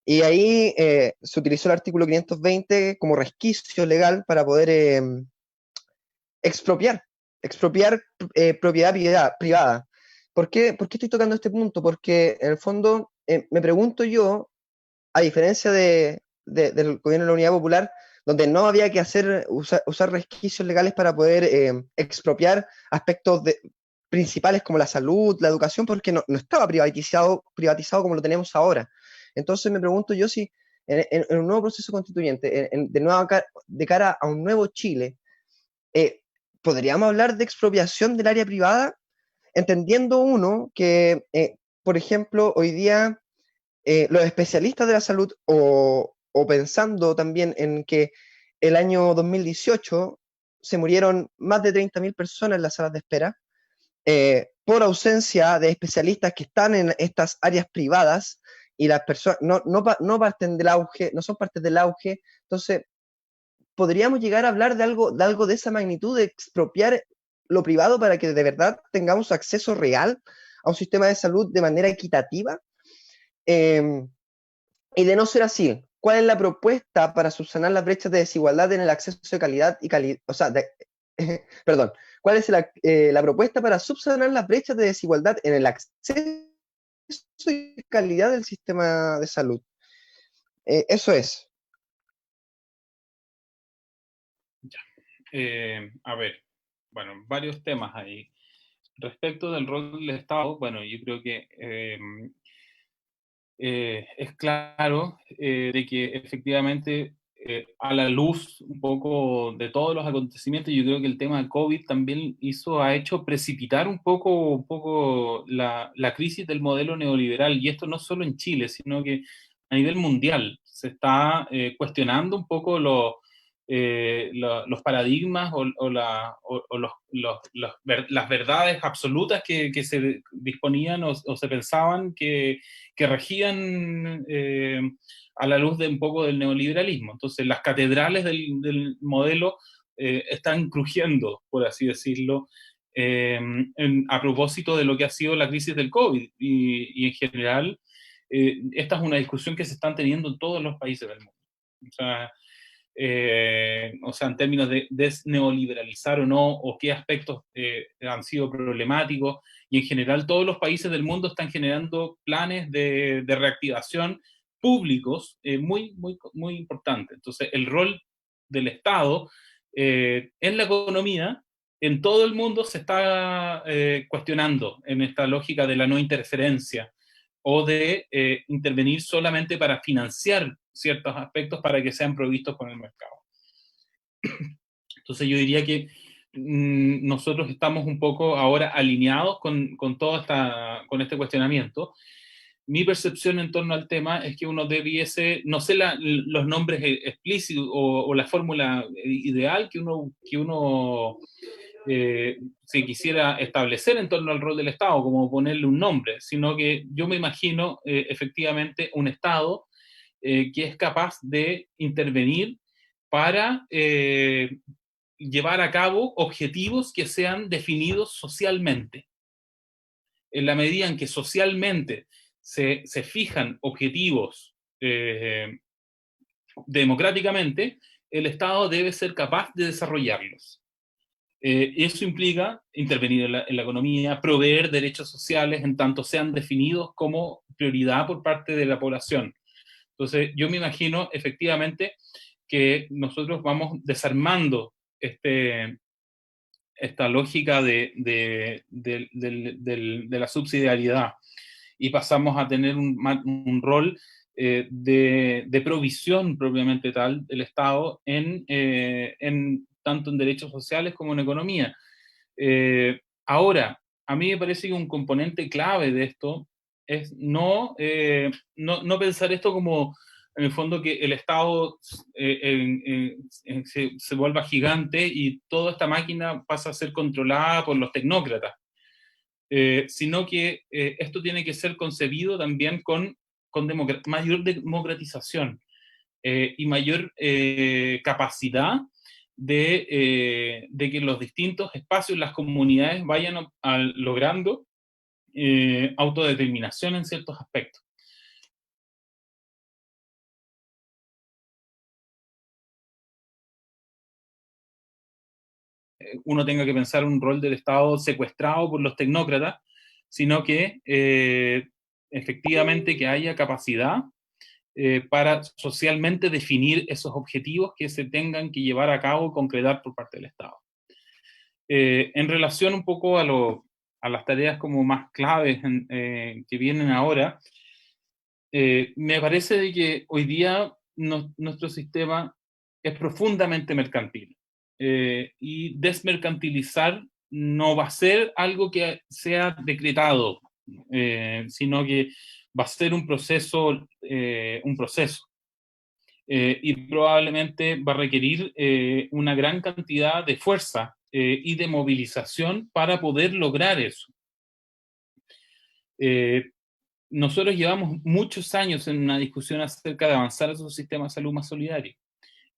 Y ahí se utilizó el artículo 520 como resquicio legal para poder expropiar propiedad privada. ¿Por qué estoy tocando este punto? Porque en el fondo me pregunto yo, a diferencia del gobierno de la Unidad Popular, donde no había que usar resquicios legales para poder expropiar aspectos principales como la salud, la educación, porque no estaba privatizado como lo tenemos ahora. Entonces me pregunto yo si en un nuevo proceso constituyente, de cara a un nuevo Chile, ¿podríamos hablar de expropiación del área privada? Entendiendo uno que, por ejemplo, hoy día los especialistas de la salud, o pensando también en que el año 2018 se murieron más de 30.000 personas en las salas de espera, por ausencia de especialistas que están en estas áreas privadas, y las personas no parten del auge, no son parte del auge. Entonces, podríamos llegar a hablar de algo de esa magnitud, de expropiar lo privado para que de verdad tengamos acceso real a un sistema de salud de manera equitativa. Y de no ser así, ¿cuál es la propuesta para subsanar las brechas de desigualdad en el acceso de calidad y perdón, ¿cuál es la propuesta para subsanar las brechas de desigualdad en el acceso y calidad del sistema de salud? Eso es. A ver, bueno, varios temas ahí. Respecto del rol del Estado, bueno, yo creo que es claro de que efectivamente, a la luz un poco de todos los acontecimientos, yo creo que el tema del COVID también ha hecho precipitar un poco la crisis del modelo neoliberal, y esto no solo en Chile, sino que a nivel mundial se está cuestionando un poco los paradigmas las verdades absolutas que se disponían o se pensaban que regían a la luz de un poco del neoliberalismo. Entonces, las catedrales del modelo están crujiendo, por así decirlo, a propósito de lo que ha sido la crisis del COVID. Y en general, esta es una discusión que se están teniendo en todos los países del mundo. O sea, en términos de desneoliberalizar o no, o qué aspectos han sido problemáticos, y en general todos los países del mundo están generando planes de reactivación públicos muy importantes. Entonces, el rol del Estado en la economía en todo el mundo se está cuestionando en esta lógica de la no interferencia, o de intervenir solamente para financiar ciertos aspectos para que sean provistos por el mercado. Entonces yo diría que nosotros estamos un poco ahora alineados con con este cuestionamiento. Mi percepción en torno al tema es que uno debiese, no sé los nombres explícitos o la fórmula ideal que uno si quisiera establecer en torno al rol del Estado, como ponerle un nombre, sino que yo me imagino efectivamente un Estado que es capaz de intervenir para llevar a cabo objetivos que sean definidos socialmente. En la medida en que socialmente se fijan objetivos democráticamente, el Estado debe ser capaz de desarrollarlos. Eso implica intervenir en la economía, proveer derechos sociales en tanto sean definidos como prioridad por parte de la población. Entonces, yo me imagino efectivamente que nosotros vamos desarmando esta lógica de la subsidiariedad y pasamos a tener un rol de provisión propiamente tal del Estado tanto en derechos sociales como en economía. Ahora, a mí me parece que un componente clave de esto es no pensar esto como, en el fondo, que el Estado se vuelva gigante y toda esta máquina pasa a ser controlada por los tecnócratas, sino que esto tiene que ser concebido también con mayor democratización y mayor capacidad de que los distintos espacios, las comunidades vayan logrando autodeterminación en ciertos aspectos. Uno tenga que pensar un rol del Estado secuestrado por los tecnócratas, sino que efectivamente que haya capacidad para socialmente definir esos objetivos que se tengan que llevar a cabo, concretar por parte del Estado. En relación un poco a las tareas como más claves que vienen ahora, me parece de que hoy día nuestro sistema es profundamente mercantil. Y desmercantilizar no va a ser algo que sea decretado, sino que va a ser un proceso. Y probablemente va a requerir una gran cantidad de fuerza y de movilización para poder lograr eso. Nosotros llevamos muchos años en una discusión acerca de avanzar hacia un sistema de salud más solidario.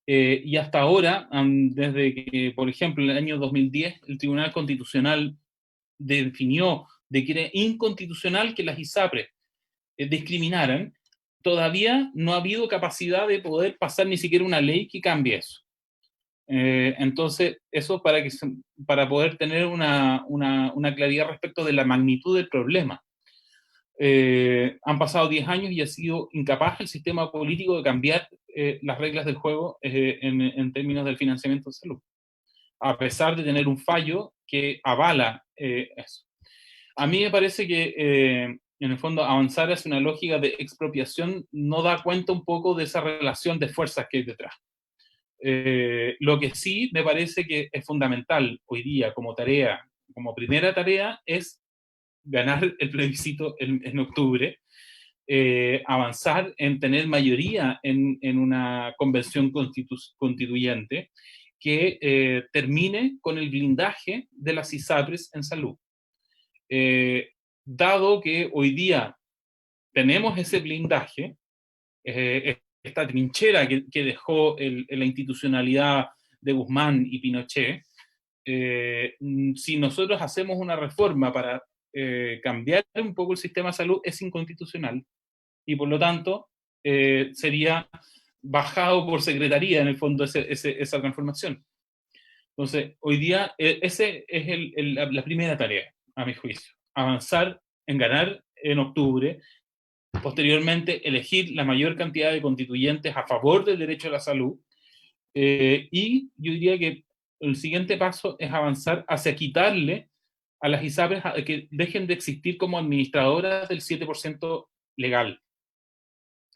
Y hasta ahora, desde que, por ejemplo, en el año 2010, el Tribunal Constitucional definió de que era inconstitucional que las ISAPRES discriminaran, todavía no ha habido capacidad de poder pasar ni siquiera una ley que cambie eso. Entonces, eso para poder tener una claridad respecto de la magnitud del problema. Han pasado 10 años y ha sido incapaz el sistema político de cambiar las reglas del juego en términos del financiamiento de salud, a pesar de tener un fallo que avala eso. A mí me parece que, en el fondo, avanzar hacia una lógica de expropiación no da cuenta un poco de esa relación de fuerzas que hay detrás. Lo que sí me parece que es fundamental hoy día como primera tarea, es ganar el plebiscito en octubre, avanzar en tener mayoría en una convención constituyente que termine con el blindaje de las ISAPRES en salud. Dado que hoy día tenemos ese blindaje, esta trinchera que dejó la institucionalidad de Guzmán y Pinochet, si nosotros hacemos una reforma para cambiar un poco el sistema de salud, es inconstitucional y por lo tanto sería bajado por secretaría en el fondo esa transformación. Entonces, hoy día esa es la primera tarea, a mi juicio, avanzar en ganar en octubre, posteriormente elegir la mayor cantidad de constituyentes a favor del derecho a la salud, y yo diría que el siguiente paso es avanzar hacia quitarle a las ISAPRES que dejen de existir como administradoras del 7% legal.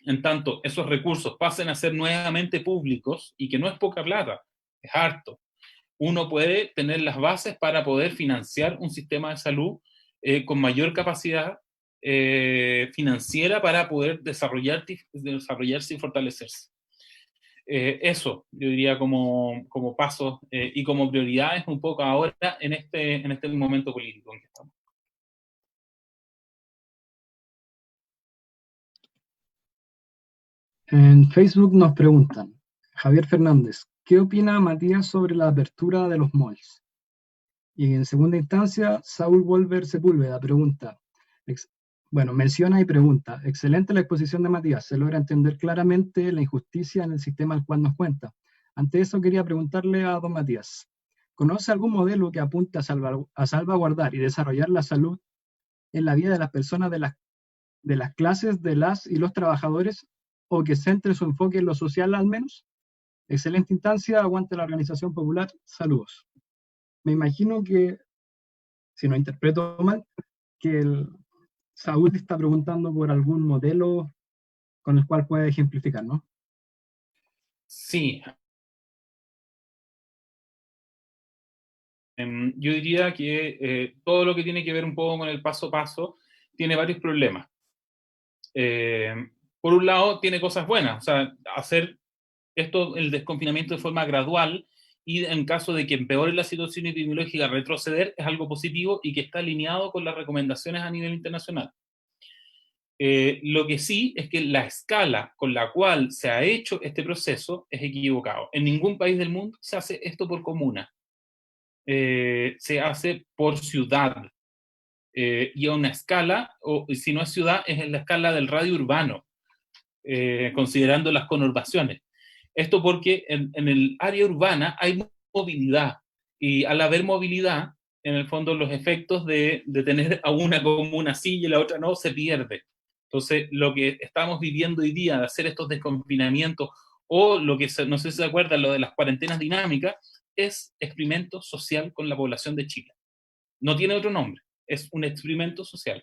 En tanto, esos recursos pasen a ser nuevamente públicos, y que no es poca plata, es harto. Uno puede tener las bases para poder financiar un sistema de salud con mayor capacidad financiera para poder desarrollarse y fortalecerse. Eso, yo diría como pasos y como prioridades un poco ahora en este momento político en que estamos. En Facebook nos preguntan, Javier Fernández, ¿qué opina Matías sobre la apertura de los malls? Y en segunda instancia, Saúl Wolver Sepúlveda pregunta, menciona y pregunta, excelente la exposición de Matías, se logra entender claramente la injusticia en el sistema al cual nos cuenta. Ante eso quería preguntarle a don Matías, ¿conoce algún modelo que apunte a salvaguardar y desarrollar la salud en la vida de las personas de las clases de las y los trabajadores, o que centre su enfoque en lo social al menos? Excelente instancia, aguante la organización popular, saludos. Me imagino que, si no interpreto mal, que el Saúl está preguntando por algún modelo con el cual puede ejemplificar, ¿no? Sí. Yo diría que todo lo que tiene que ver un poco con el paso a paso tiene varios problemas. Por un lado, tiene cosas buenas, o sea, hacer esto, el desconfinamiento de forma gradual, y en caso de que empeore la situación epidemiológica, retroceder, es algo positivo y que está alineado con las recomendaciones a nivel internacional. Lo que sí es que la escala con la cual se ha hecho este proceso es equivocado. En ningún país del mundo se hace esto por comuna. Se hace por ciudad. Y a una escala, o si no es ciudad, es en la escala del radio urbano, considerando las conurbaciones. Esto porque en el área urbana hay movilidad, y al haber movilidad, en el fondo los efectos de tener a una como una sí y la otra no, se pierde. Entonces, lo que estamos viviendo hoy día, de hacer estos desconfinamientos, o lo que no sé si se acuerdan, lo de las cuarentenas dinámicas, es experimento social con la población de Chile. No tiene otro nombre, es un experimento social.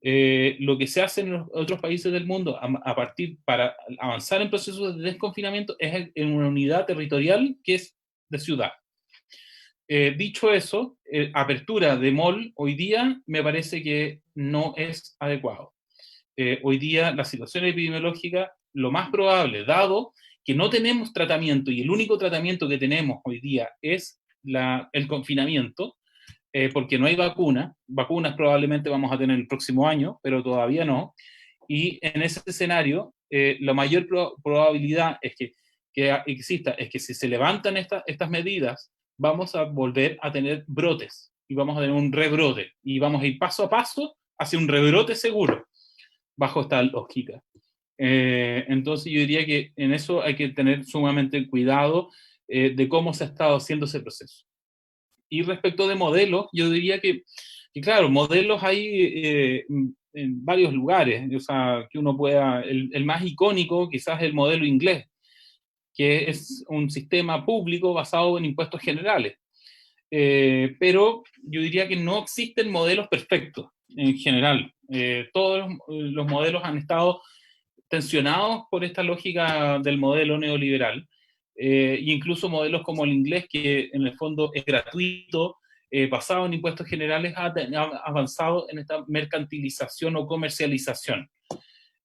Lo que se hace en los otros países del mundo para avanzar en procesos de desconfinamiento es en una unidad territorial que es de ciudad. Dicho eso, apertura de mall hoy día me parece que no es adecuado. Hoy día la situación epidemiológica, lo más probable, dado que no tenemos tratamiento y el único tratamiento que tenemos hoy día es el confinamiento, porque no hay vacunas probablemente vamos a tener el próximo año, pero todavía no, y en ese escenario la mayor probabilidad es que exista, es que si se levantan estas medidas, vamos a volver a tener brotes, y vamos a tener un rebrote, y vamos a ir paso a paso hacia un rebrote seguro, bajo esta lógica. Entonces yo diría que en eso hay que tener sumamente cuidado de cómo se ha estado haciendo ese proceso. Y respecto de modelos, yo diría que claro, modelos hay en varios lugares, o sea, que uno pueda, el más icónico quizás es el modelo inglés, que es un sistema público basado en impuestos generales. Pero yo diría que no existen modelos perfectos en general. Todos los modelos han estado tensionados por esta lógica del modelo neoliberal, e incluso modelos como el inglés, que en el fondo es gratuito, basado en impuestos generales, ha avanzado en esta mercantilización o comercialización.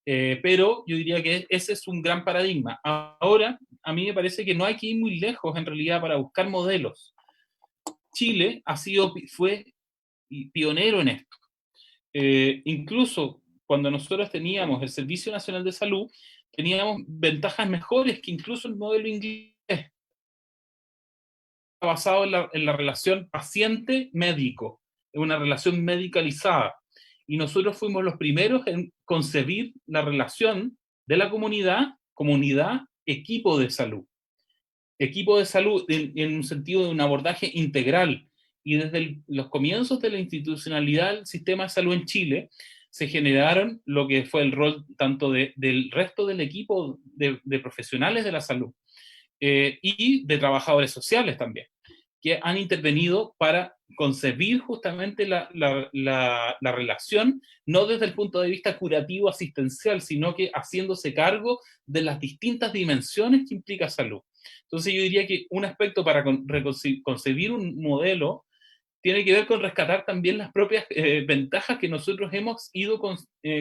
Pero yo diría que ese es un gran paradigma. Ahora, a mí me parece que no hay que ir muy lejos en realidad para buscar modelos. Chile fue pionero en esto. Incluso cuando nosotros teníamos el Servicio Nacional de Salud, teníamos ventajas mejores que incluso el modelo inglés, basado en la relación paciente-médico, en una relación medicalizada. Y nosotros fuimos los primeros en concebir la relación de la comunidad-equipo de salud. Equipo de salud en un sentido de un abordaje integral. Y desde los comienzos de la institucionalidad del sistema de salud en Chile, se generaron lo que fue el rol tanto del resto del equipo de profesionales de la salud y de trabajadores sociales también, que han intervenido para concebir justamente la relación, no desde el punto de vista curativo asistencial, sino que haciéndose cargo de las distintas dimensiones que implica salud. Entonces yo diría que un aspecto para concebir un modelo tiene que ver con rescatar también las propias ventajas que nosotros hemos ido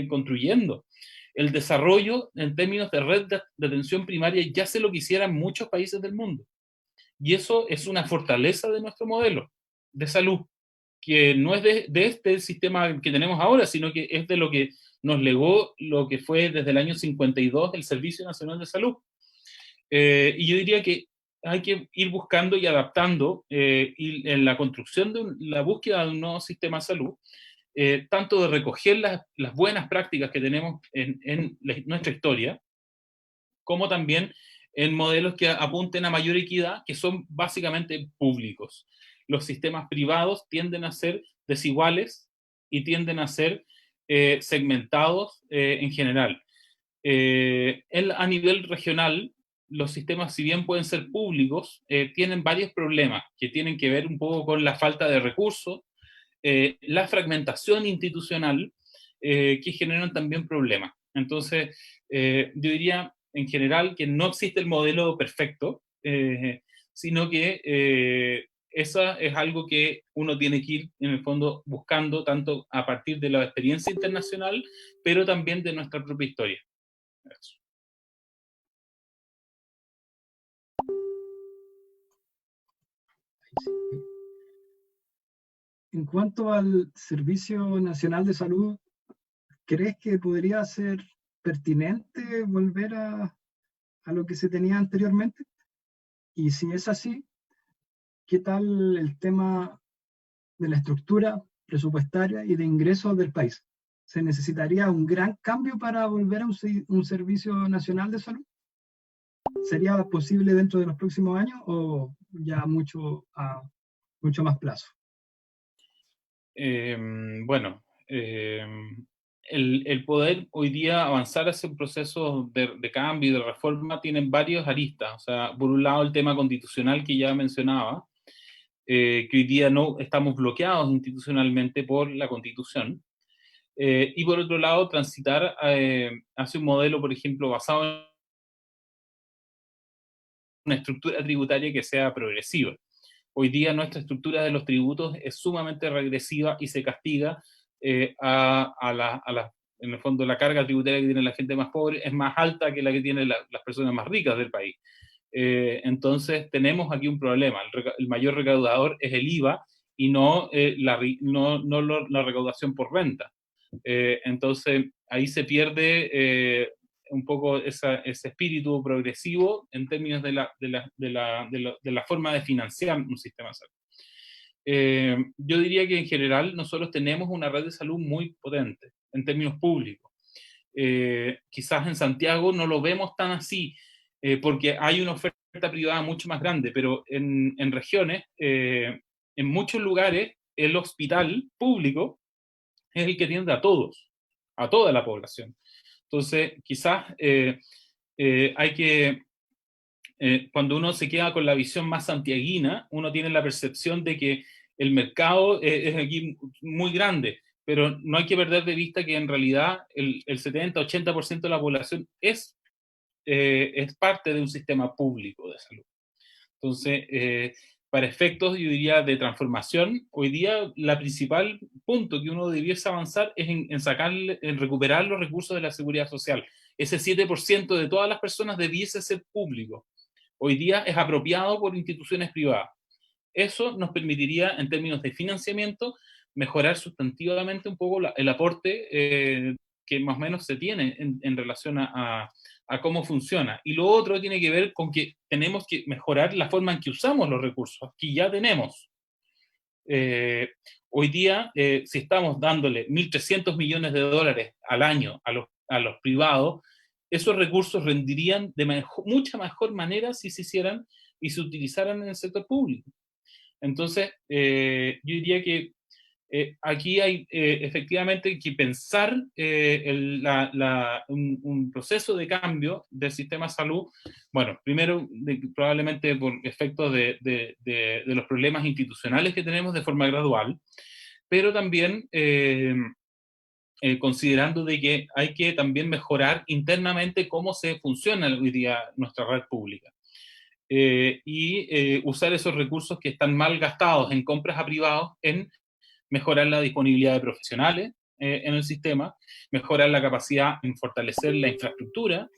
construyendo. El desarrollo en términos de red de atención primaria ya se lo quisieran muchos países del mundo. Y eso es una fortaleza de nuestro modelo de salud, que no es de este sistema que tenemos ahora, sino que es de lo que nos legó lo que fue desde el año 52 el Servicio Nacional de Salud. Y yo diría que hay que ir buscando y adaptando y en la construcción de la búsqueda de un nuevo sistema de salud, tanto de recoger las buenas prácticas que tenemos en nuestra historia, como también en modelos que apunten a mayor equidad, que son básicamente públicos. Los sistemas privados tienden a ser desiguales y tienden a ser segmentados en general. A nivel regional, los sistemas, si bien pueden ser públicos, tienen varios problemas que tienen que ver un poco con la falta de recursos, la fragmentación institucional, que generan también problemas. Entonces, yo diría en general que no existe el modelo perfecto, sino que eso es algo que uno tiene que ir, en el fondo, buscando tanto a partir de la experiencia internacional, pero también de nuestra propia historia. Eso. En cuanto al Servicio Nacional de Salud, ¿crees que podría ser pertinente volver a lo que se tenía anteriormente? Y si es así, ¿qué tal el tema de la estructura presupuestaria y de ingresos del país? ¿Se necesitaría un gran cambio para volver a un Servicio Nacional de Salud? ¿Sería posible dentro de los próximos años o ya mucho más plazo? Bueno, el poder hoy día avanzar hacia un proceso de cambio y de reforma tienen varios aristas. O sea, por un lado el tema constitucional que ya mencionaba, que hoy día no estamos bloqueados institucionalmente por la Constitución. Y por otro lado, transitar hacia un modelo, por ejemplo, basado en una estructura tributaria que sea progresiva. Hoy día nuestra estructura de los tributos es sumamente regresiva y se castiga en el fondo la carga tributaria que tiene la gente más pobre es más alta que la que tienen las personas más ricas del país. Entonces tenemos aquí un problema. El mayor recaudador es el IVA y no la recaudación por renta. Entonces ahí se pierde un poco ese espíritu progresivo en términos de la forma de financiar un sistema de salud. Yo diría que en general nosotros tenemos una red de salud muy potente en términos públicos. Quizás en Santiago no lo vemos tan así, porque hay una oferta privada mucho más grande, pero en regiones, en muchos lugares, el hospital público es el que atiende a todos, a toda la población. Entonces, quizás hay que, cuando uno se queda con la visión más santiaguina, uno tiene la percepción de que el mercado es aquí muy grande, pero no hay que perder de vista que en realidad el 70-80% de la población es parte de un sistema público de salud. Entonces, para efectos, yo diría, de transformación, hoy día la principal punto que uno debiese avanzar es en recuperar los recursos de la seguridad social. Ese 7% de todas las personas debiese ser público. Hoy día es apropiado por instituciones privadas. Eso nos permitiría, en términos de financiamiento, mejorar sustantivamente un poco el aporte que más o menos se tiene en relación a cómo funciona. Y lo otro tiene que ver con que tenemos que mejorar la forma en que usamos los recursos que ya tenemos. Hoy día, si estamos dándole 1.300 millones de dólares al año a los privados, esos recursos rendirían de mucha mejor manera si se hicieran y se utilizaran en el sector público. Entonces, yo diría que aquí hay efectivamente que pensar un proceso de cambio del sistema de salud, bueno, primero probablemente por efectos de los problemas institucionales que tenemos de forma gradual, pero también considerando de que hay que también mejorar internamente cómo se funciona hoy día nuestra red pública. Y usar esos recursos que están mal gastados en compras a privados en mejorar la disponibilidad de profesionales en el sistema, mejorar la capacidad en fortalecer la infraestructura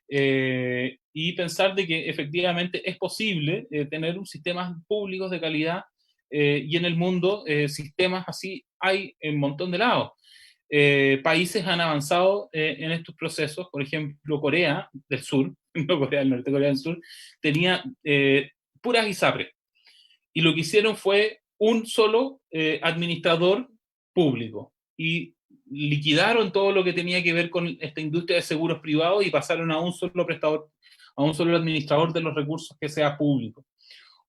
y pensar de que efectivamente es posible tener un sistemas públicos de calidad y en el mundo sistemas así hay en un montón de lados. Países han avanzado en estos procesos, por ejemplo Corea del Sur, no Corea del Norte, Corea del Sur, tenía puras ISAPRES y lo que hicieron fue un solo administrador público y liquidaron todo lo que tenía que ver con esta industria de seguros privados y pasaron a un solo prestador, a un solo administrador de los recursos que sea público.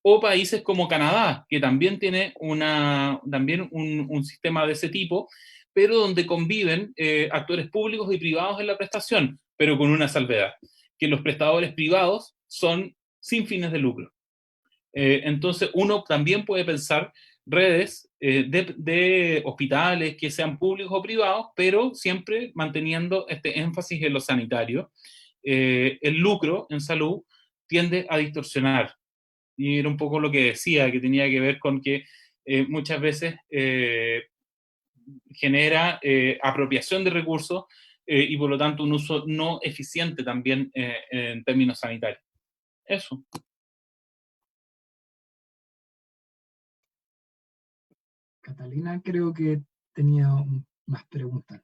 O países como Canadá, que también tiene un sistema de ese tipo, pero donde conviven actores públicos y privados en la prestación, pero con una salvedad, que los prestadores privados son sin fines de lucro. Entonces uno también puede pensar redes de hospitales que sean públicos o privados, pero siempre manteniendo este énfasis en lo sanitario. El lucro en salud tiende a distorsionar. Y era un poco lo que decía, que tenía que ver con que muchas veces genera apropiación de recursos y por lo tanto un uso no eficiente también en términos sanitarios. Eso. Catalina creo que tenía más preguntas.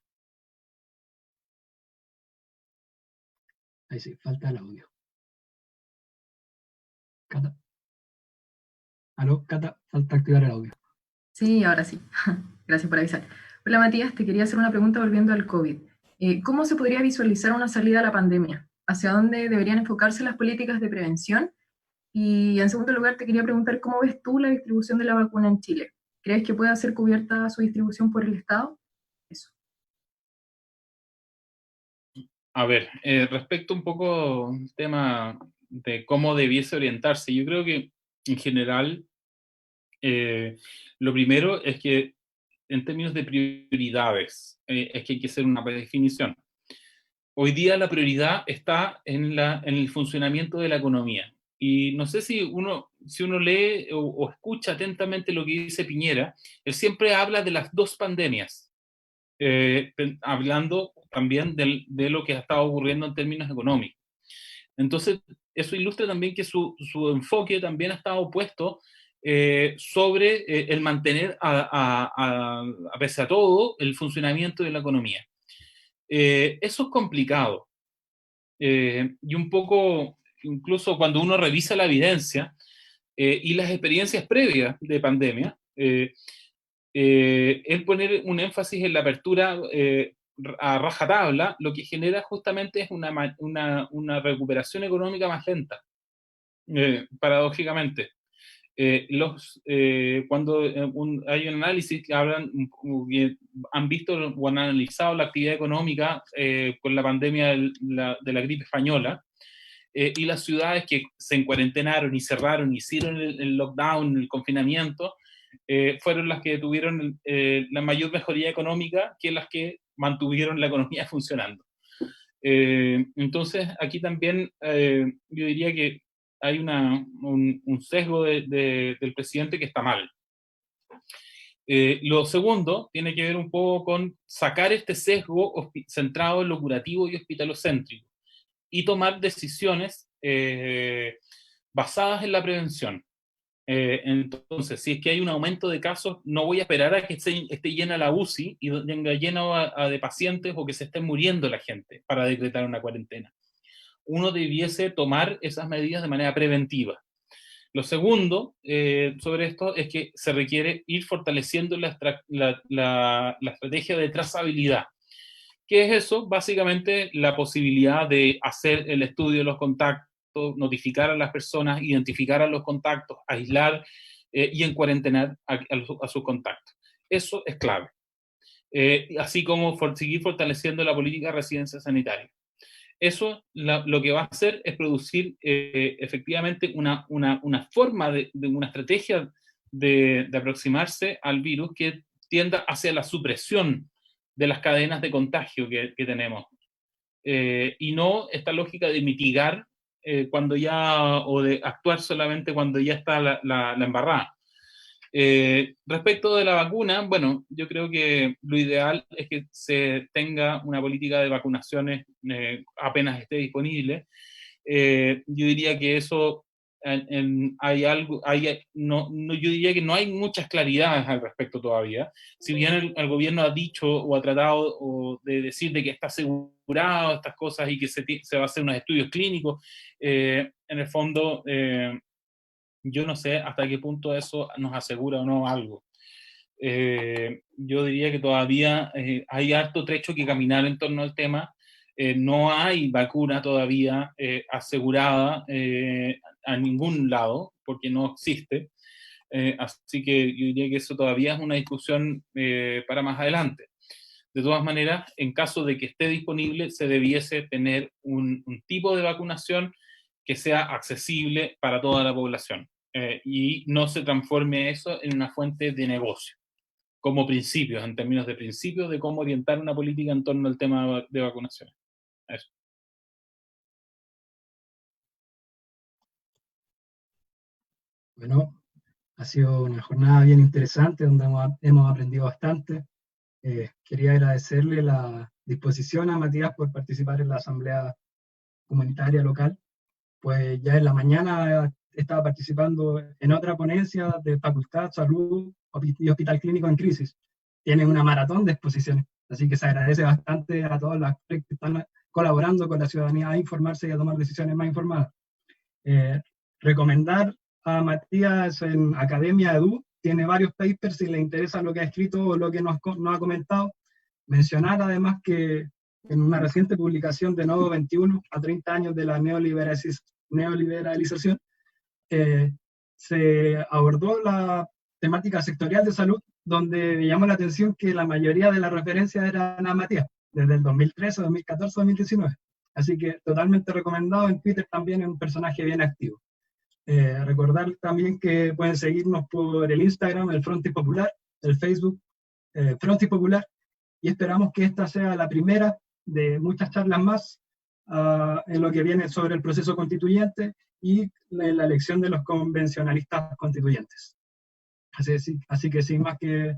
Ahí sí, falta el audio. Cata. Aló, Cata, falta activar el audio. Sí, ahora sí. Gracias por avisar. Hola Matías, te quería hacer una pregunta volviendo al COVID. ¿Cómo se podría visualizar una salida a la pandemia? ¿Hacia dónde deberían enfocarse las políticas de prevención? Y en segundo lugar, te quería preguntar cómo ves tú la distribución de la vacuna en Chile. ¿Crees que pueda ser cubierta su distribución por el Estado? Eso. A ver, respecto un poco al tema de cómo debiese orientarse, yo creo que en general lo primero es que en términos de prioridades es que hay que hacer una definición. Hoy día la prioridad está en el funcionamiento de la economía. Y no sé si uno lee o escucha atentamente lo que dice Piñera, él siempre habla de las dos pandemias, hablando también de lo que ha estado ocurriendo en términos económicos. Entonces, eso ilustra también que su enfoque también ha estado puesto sobre el mantener, a pesar de todo, el funcionamiento de la economía. Eso es complicado. Y un poco, incluso cuando uno revisa la evidencia y las experiencias previas de pandemia, el poner un énfasis en la apertura a rajatabla, lo que genera justamente es una recuperación económica más lenta, paradójicamente. Cuando hay un análisis que han visto o han analizado la actividad económica con la pandemia de la gripe española, y las ciudades que se encuarentenaron y cerraron, hicieron el lockdown, el confinamiento, fueron las que tuvieron la mayor mejoría económica que las que mantuvieron la economía funcionando. Entonces, aquí también yo diría que hay un sesgo del presidente que está mal. Lo segundo tiene que ver un poco con sacar este sesgo centrado en lo curativo y hospitalocéntrico y tomar decisiones basadas en la prevención. Entonces, si es que hay un aumento de casos, no voy a esperar a que esté llena la UCI y tenga lleno de pacientes o que se esté muriendo la gente para decretar una cuarentena. Uno debiese tomar esas medidas de manera preventiva. Lo segundo sobre esto es que se requiere ir fortaleciendo la estrategia de trazabilidad. ¿Qué es eso? Básicamente la posibilidad de hacer el estudio de los contactos, notificar a las personas, identificar a los contactos, aislar y encuarentenar a sus contactos. Eso es clave. Así como seguir fortaleciendo la política de residencia sanitaria. Eso lo que va a hacer es producir efectivamente una forma de una estrategia de aproximarse al virus que tienda hacia la supresión de las cadenas de contagio que tenemos. Y no esta lógica de mitigar cuando ya, o de actuar solamente cuando ya está la embarrada. Respecto de la vacuna, bueno, yo creo que lo ideal es que se tenga una política de vacunaciones apenas esté disponible. Yo diría que eso yo diría que no hay muchas claridades al respecto todavía. Si bien el gobierno ha dicho o ha tratado de decir de que está asegurado estas cosas y que se va a hacer unos estudios clínicos, en el fondo yo no sé hasta qué punto eso nos asegura o no algo. Yo diría que todavía hay harto trecho que caminar en torno al tema. No hay vacuna todavía asegurada a ningún lado, porque no existe. Así que yo diría que eso todavía es una discusión para más adelante. De todas maneras, en caso de que esté disponible, se debiese tener un tipo de vacunación que sea accesible para toda la población y no se transforme eso en una fuente de negocio, como principios, en términos de principios de cómo orientar una política en torno al tema de vacunación. Eso. Bueno, ha sido una jornada bien interesante donde hemos aprendido bastante. Quería agradecerle la disposición a Matías por participar en la asamblea comunitaria local. Pues ya en la mañana estaba participando en otra ponencia de Facultad, Salud y Hospital Clínico en Crisis. Tiene una maratón de exposiciones, así que se agradece bastante a todos los que están colaborando con la ciudadanía a informarse y a tomar decisiones más informadas. Recomendar a Matías en Academia Edu, tiene varios papers si le interesa lo que ha escrito o lo que nos ha comentado. Mencionar además que en una reciente publicación de Nodo 21, a 30 años de la neoliberalización, se abordó la temática sectorial de salud, donde me llamó la atención que la mayoría de las referencias eran a Matías, desde el 2013, 2014, 2019. Así que totalmente recomendado. En Twitter también es un personaje bien activo. Recordar también que pueden seguirnos por el Instagram, el Frontis Popular, el Facebook, Frontis Popular, y esperamos que esta sea la primera de muchas charlas más en lo que viene sobre el proceso constituyente y la elección de los convencionalistas constituyentes. Así que sin más que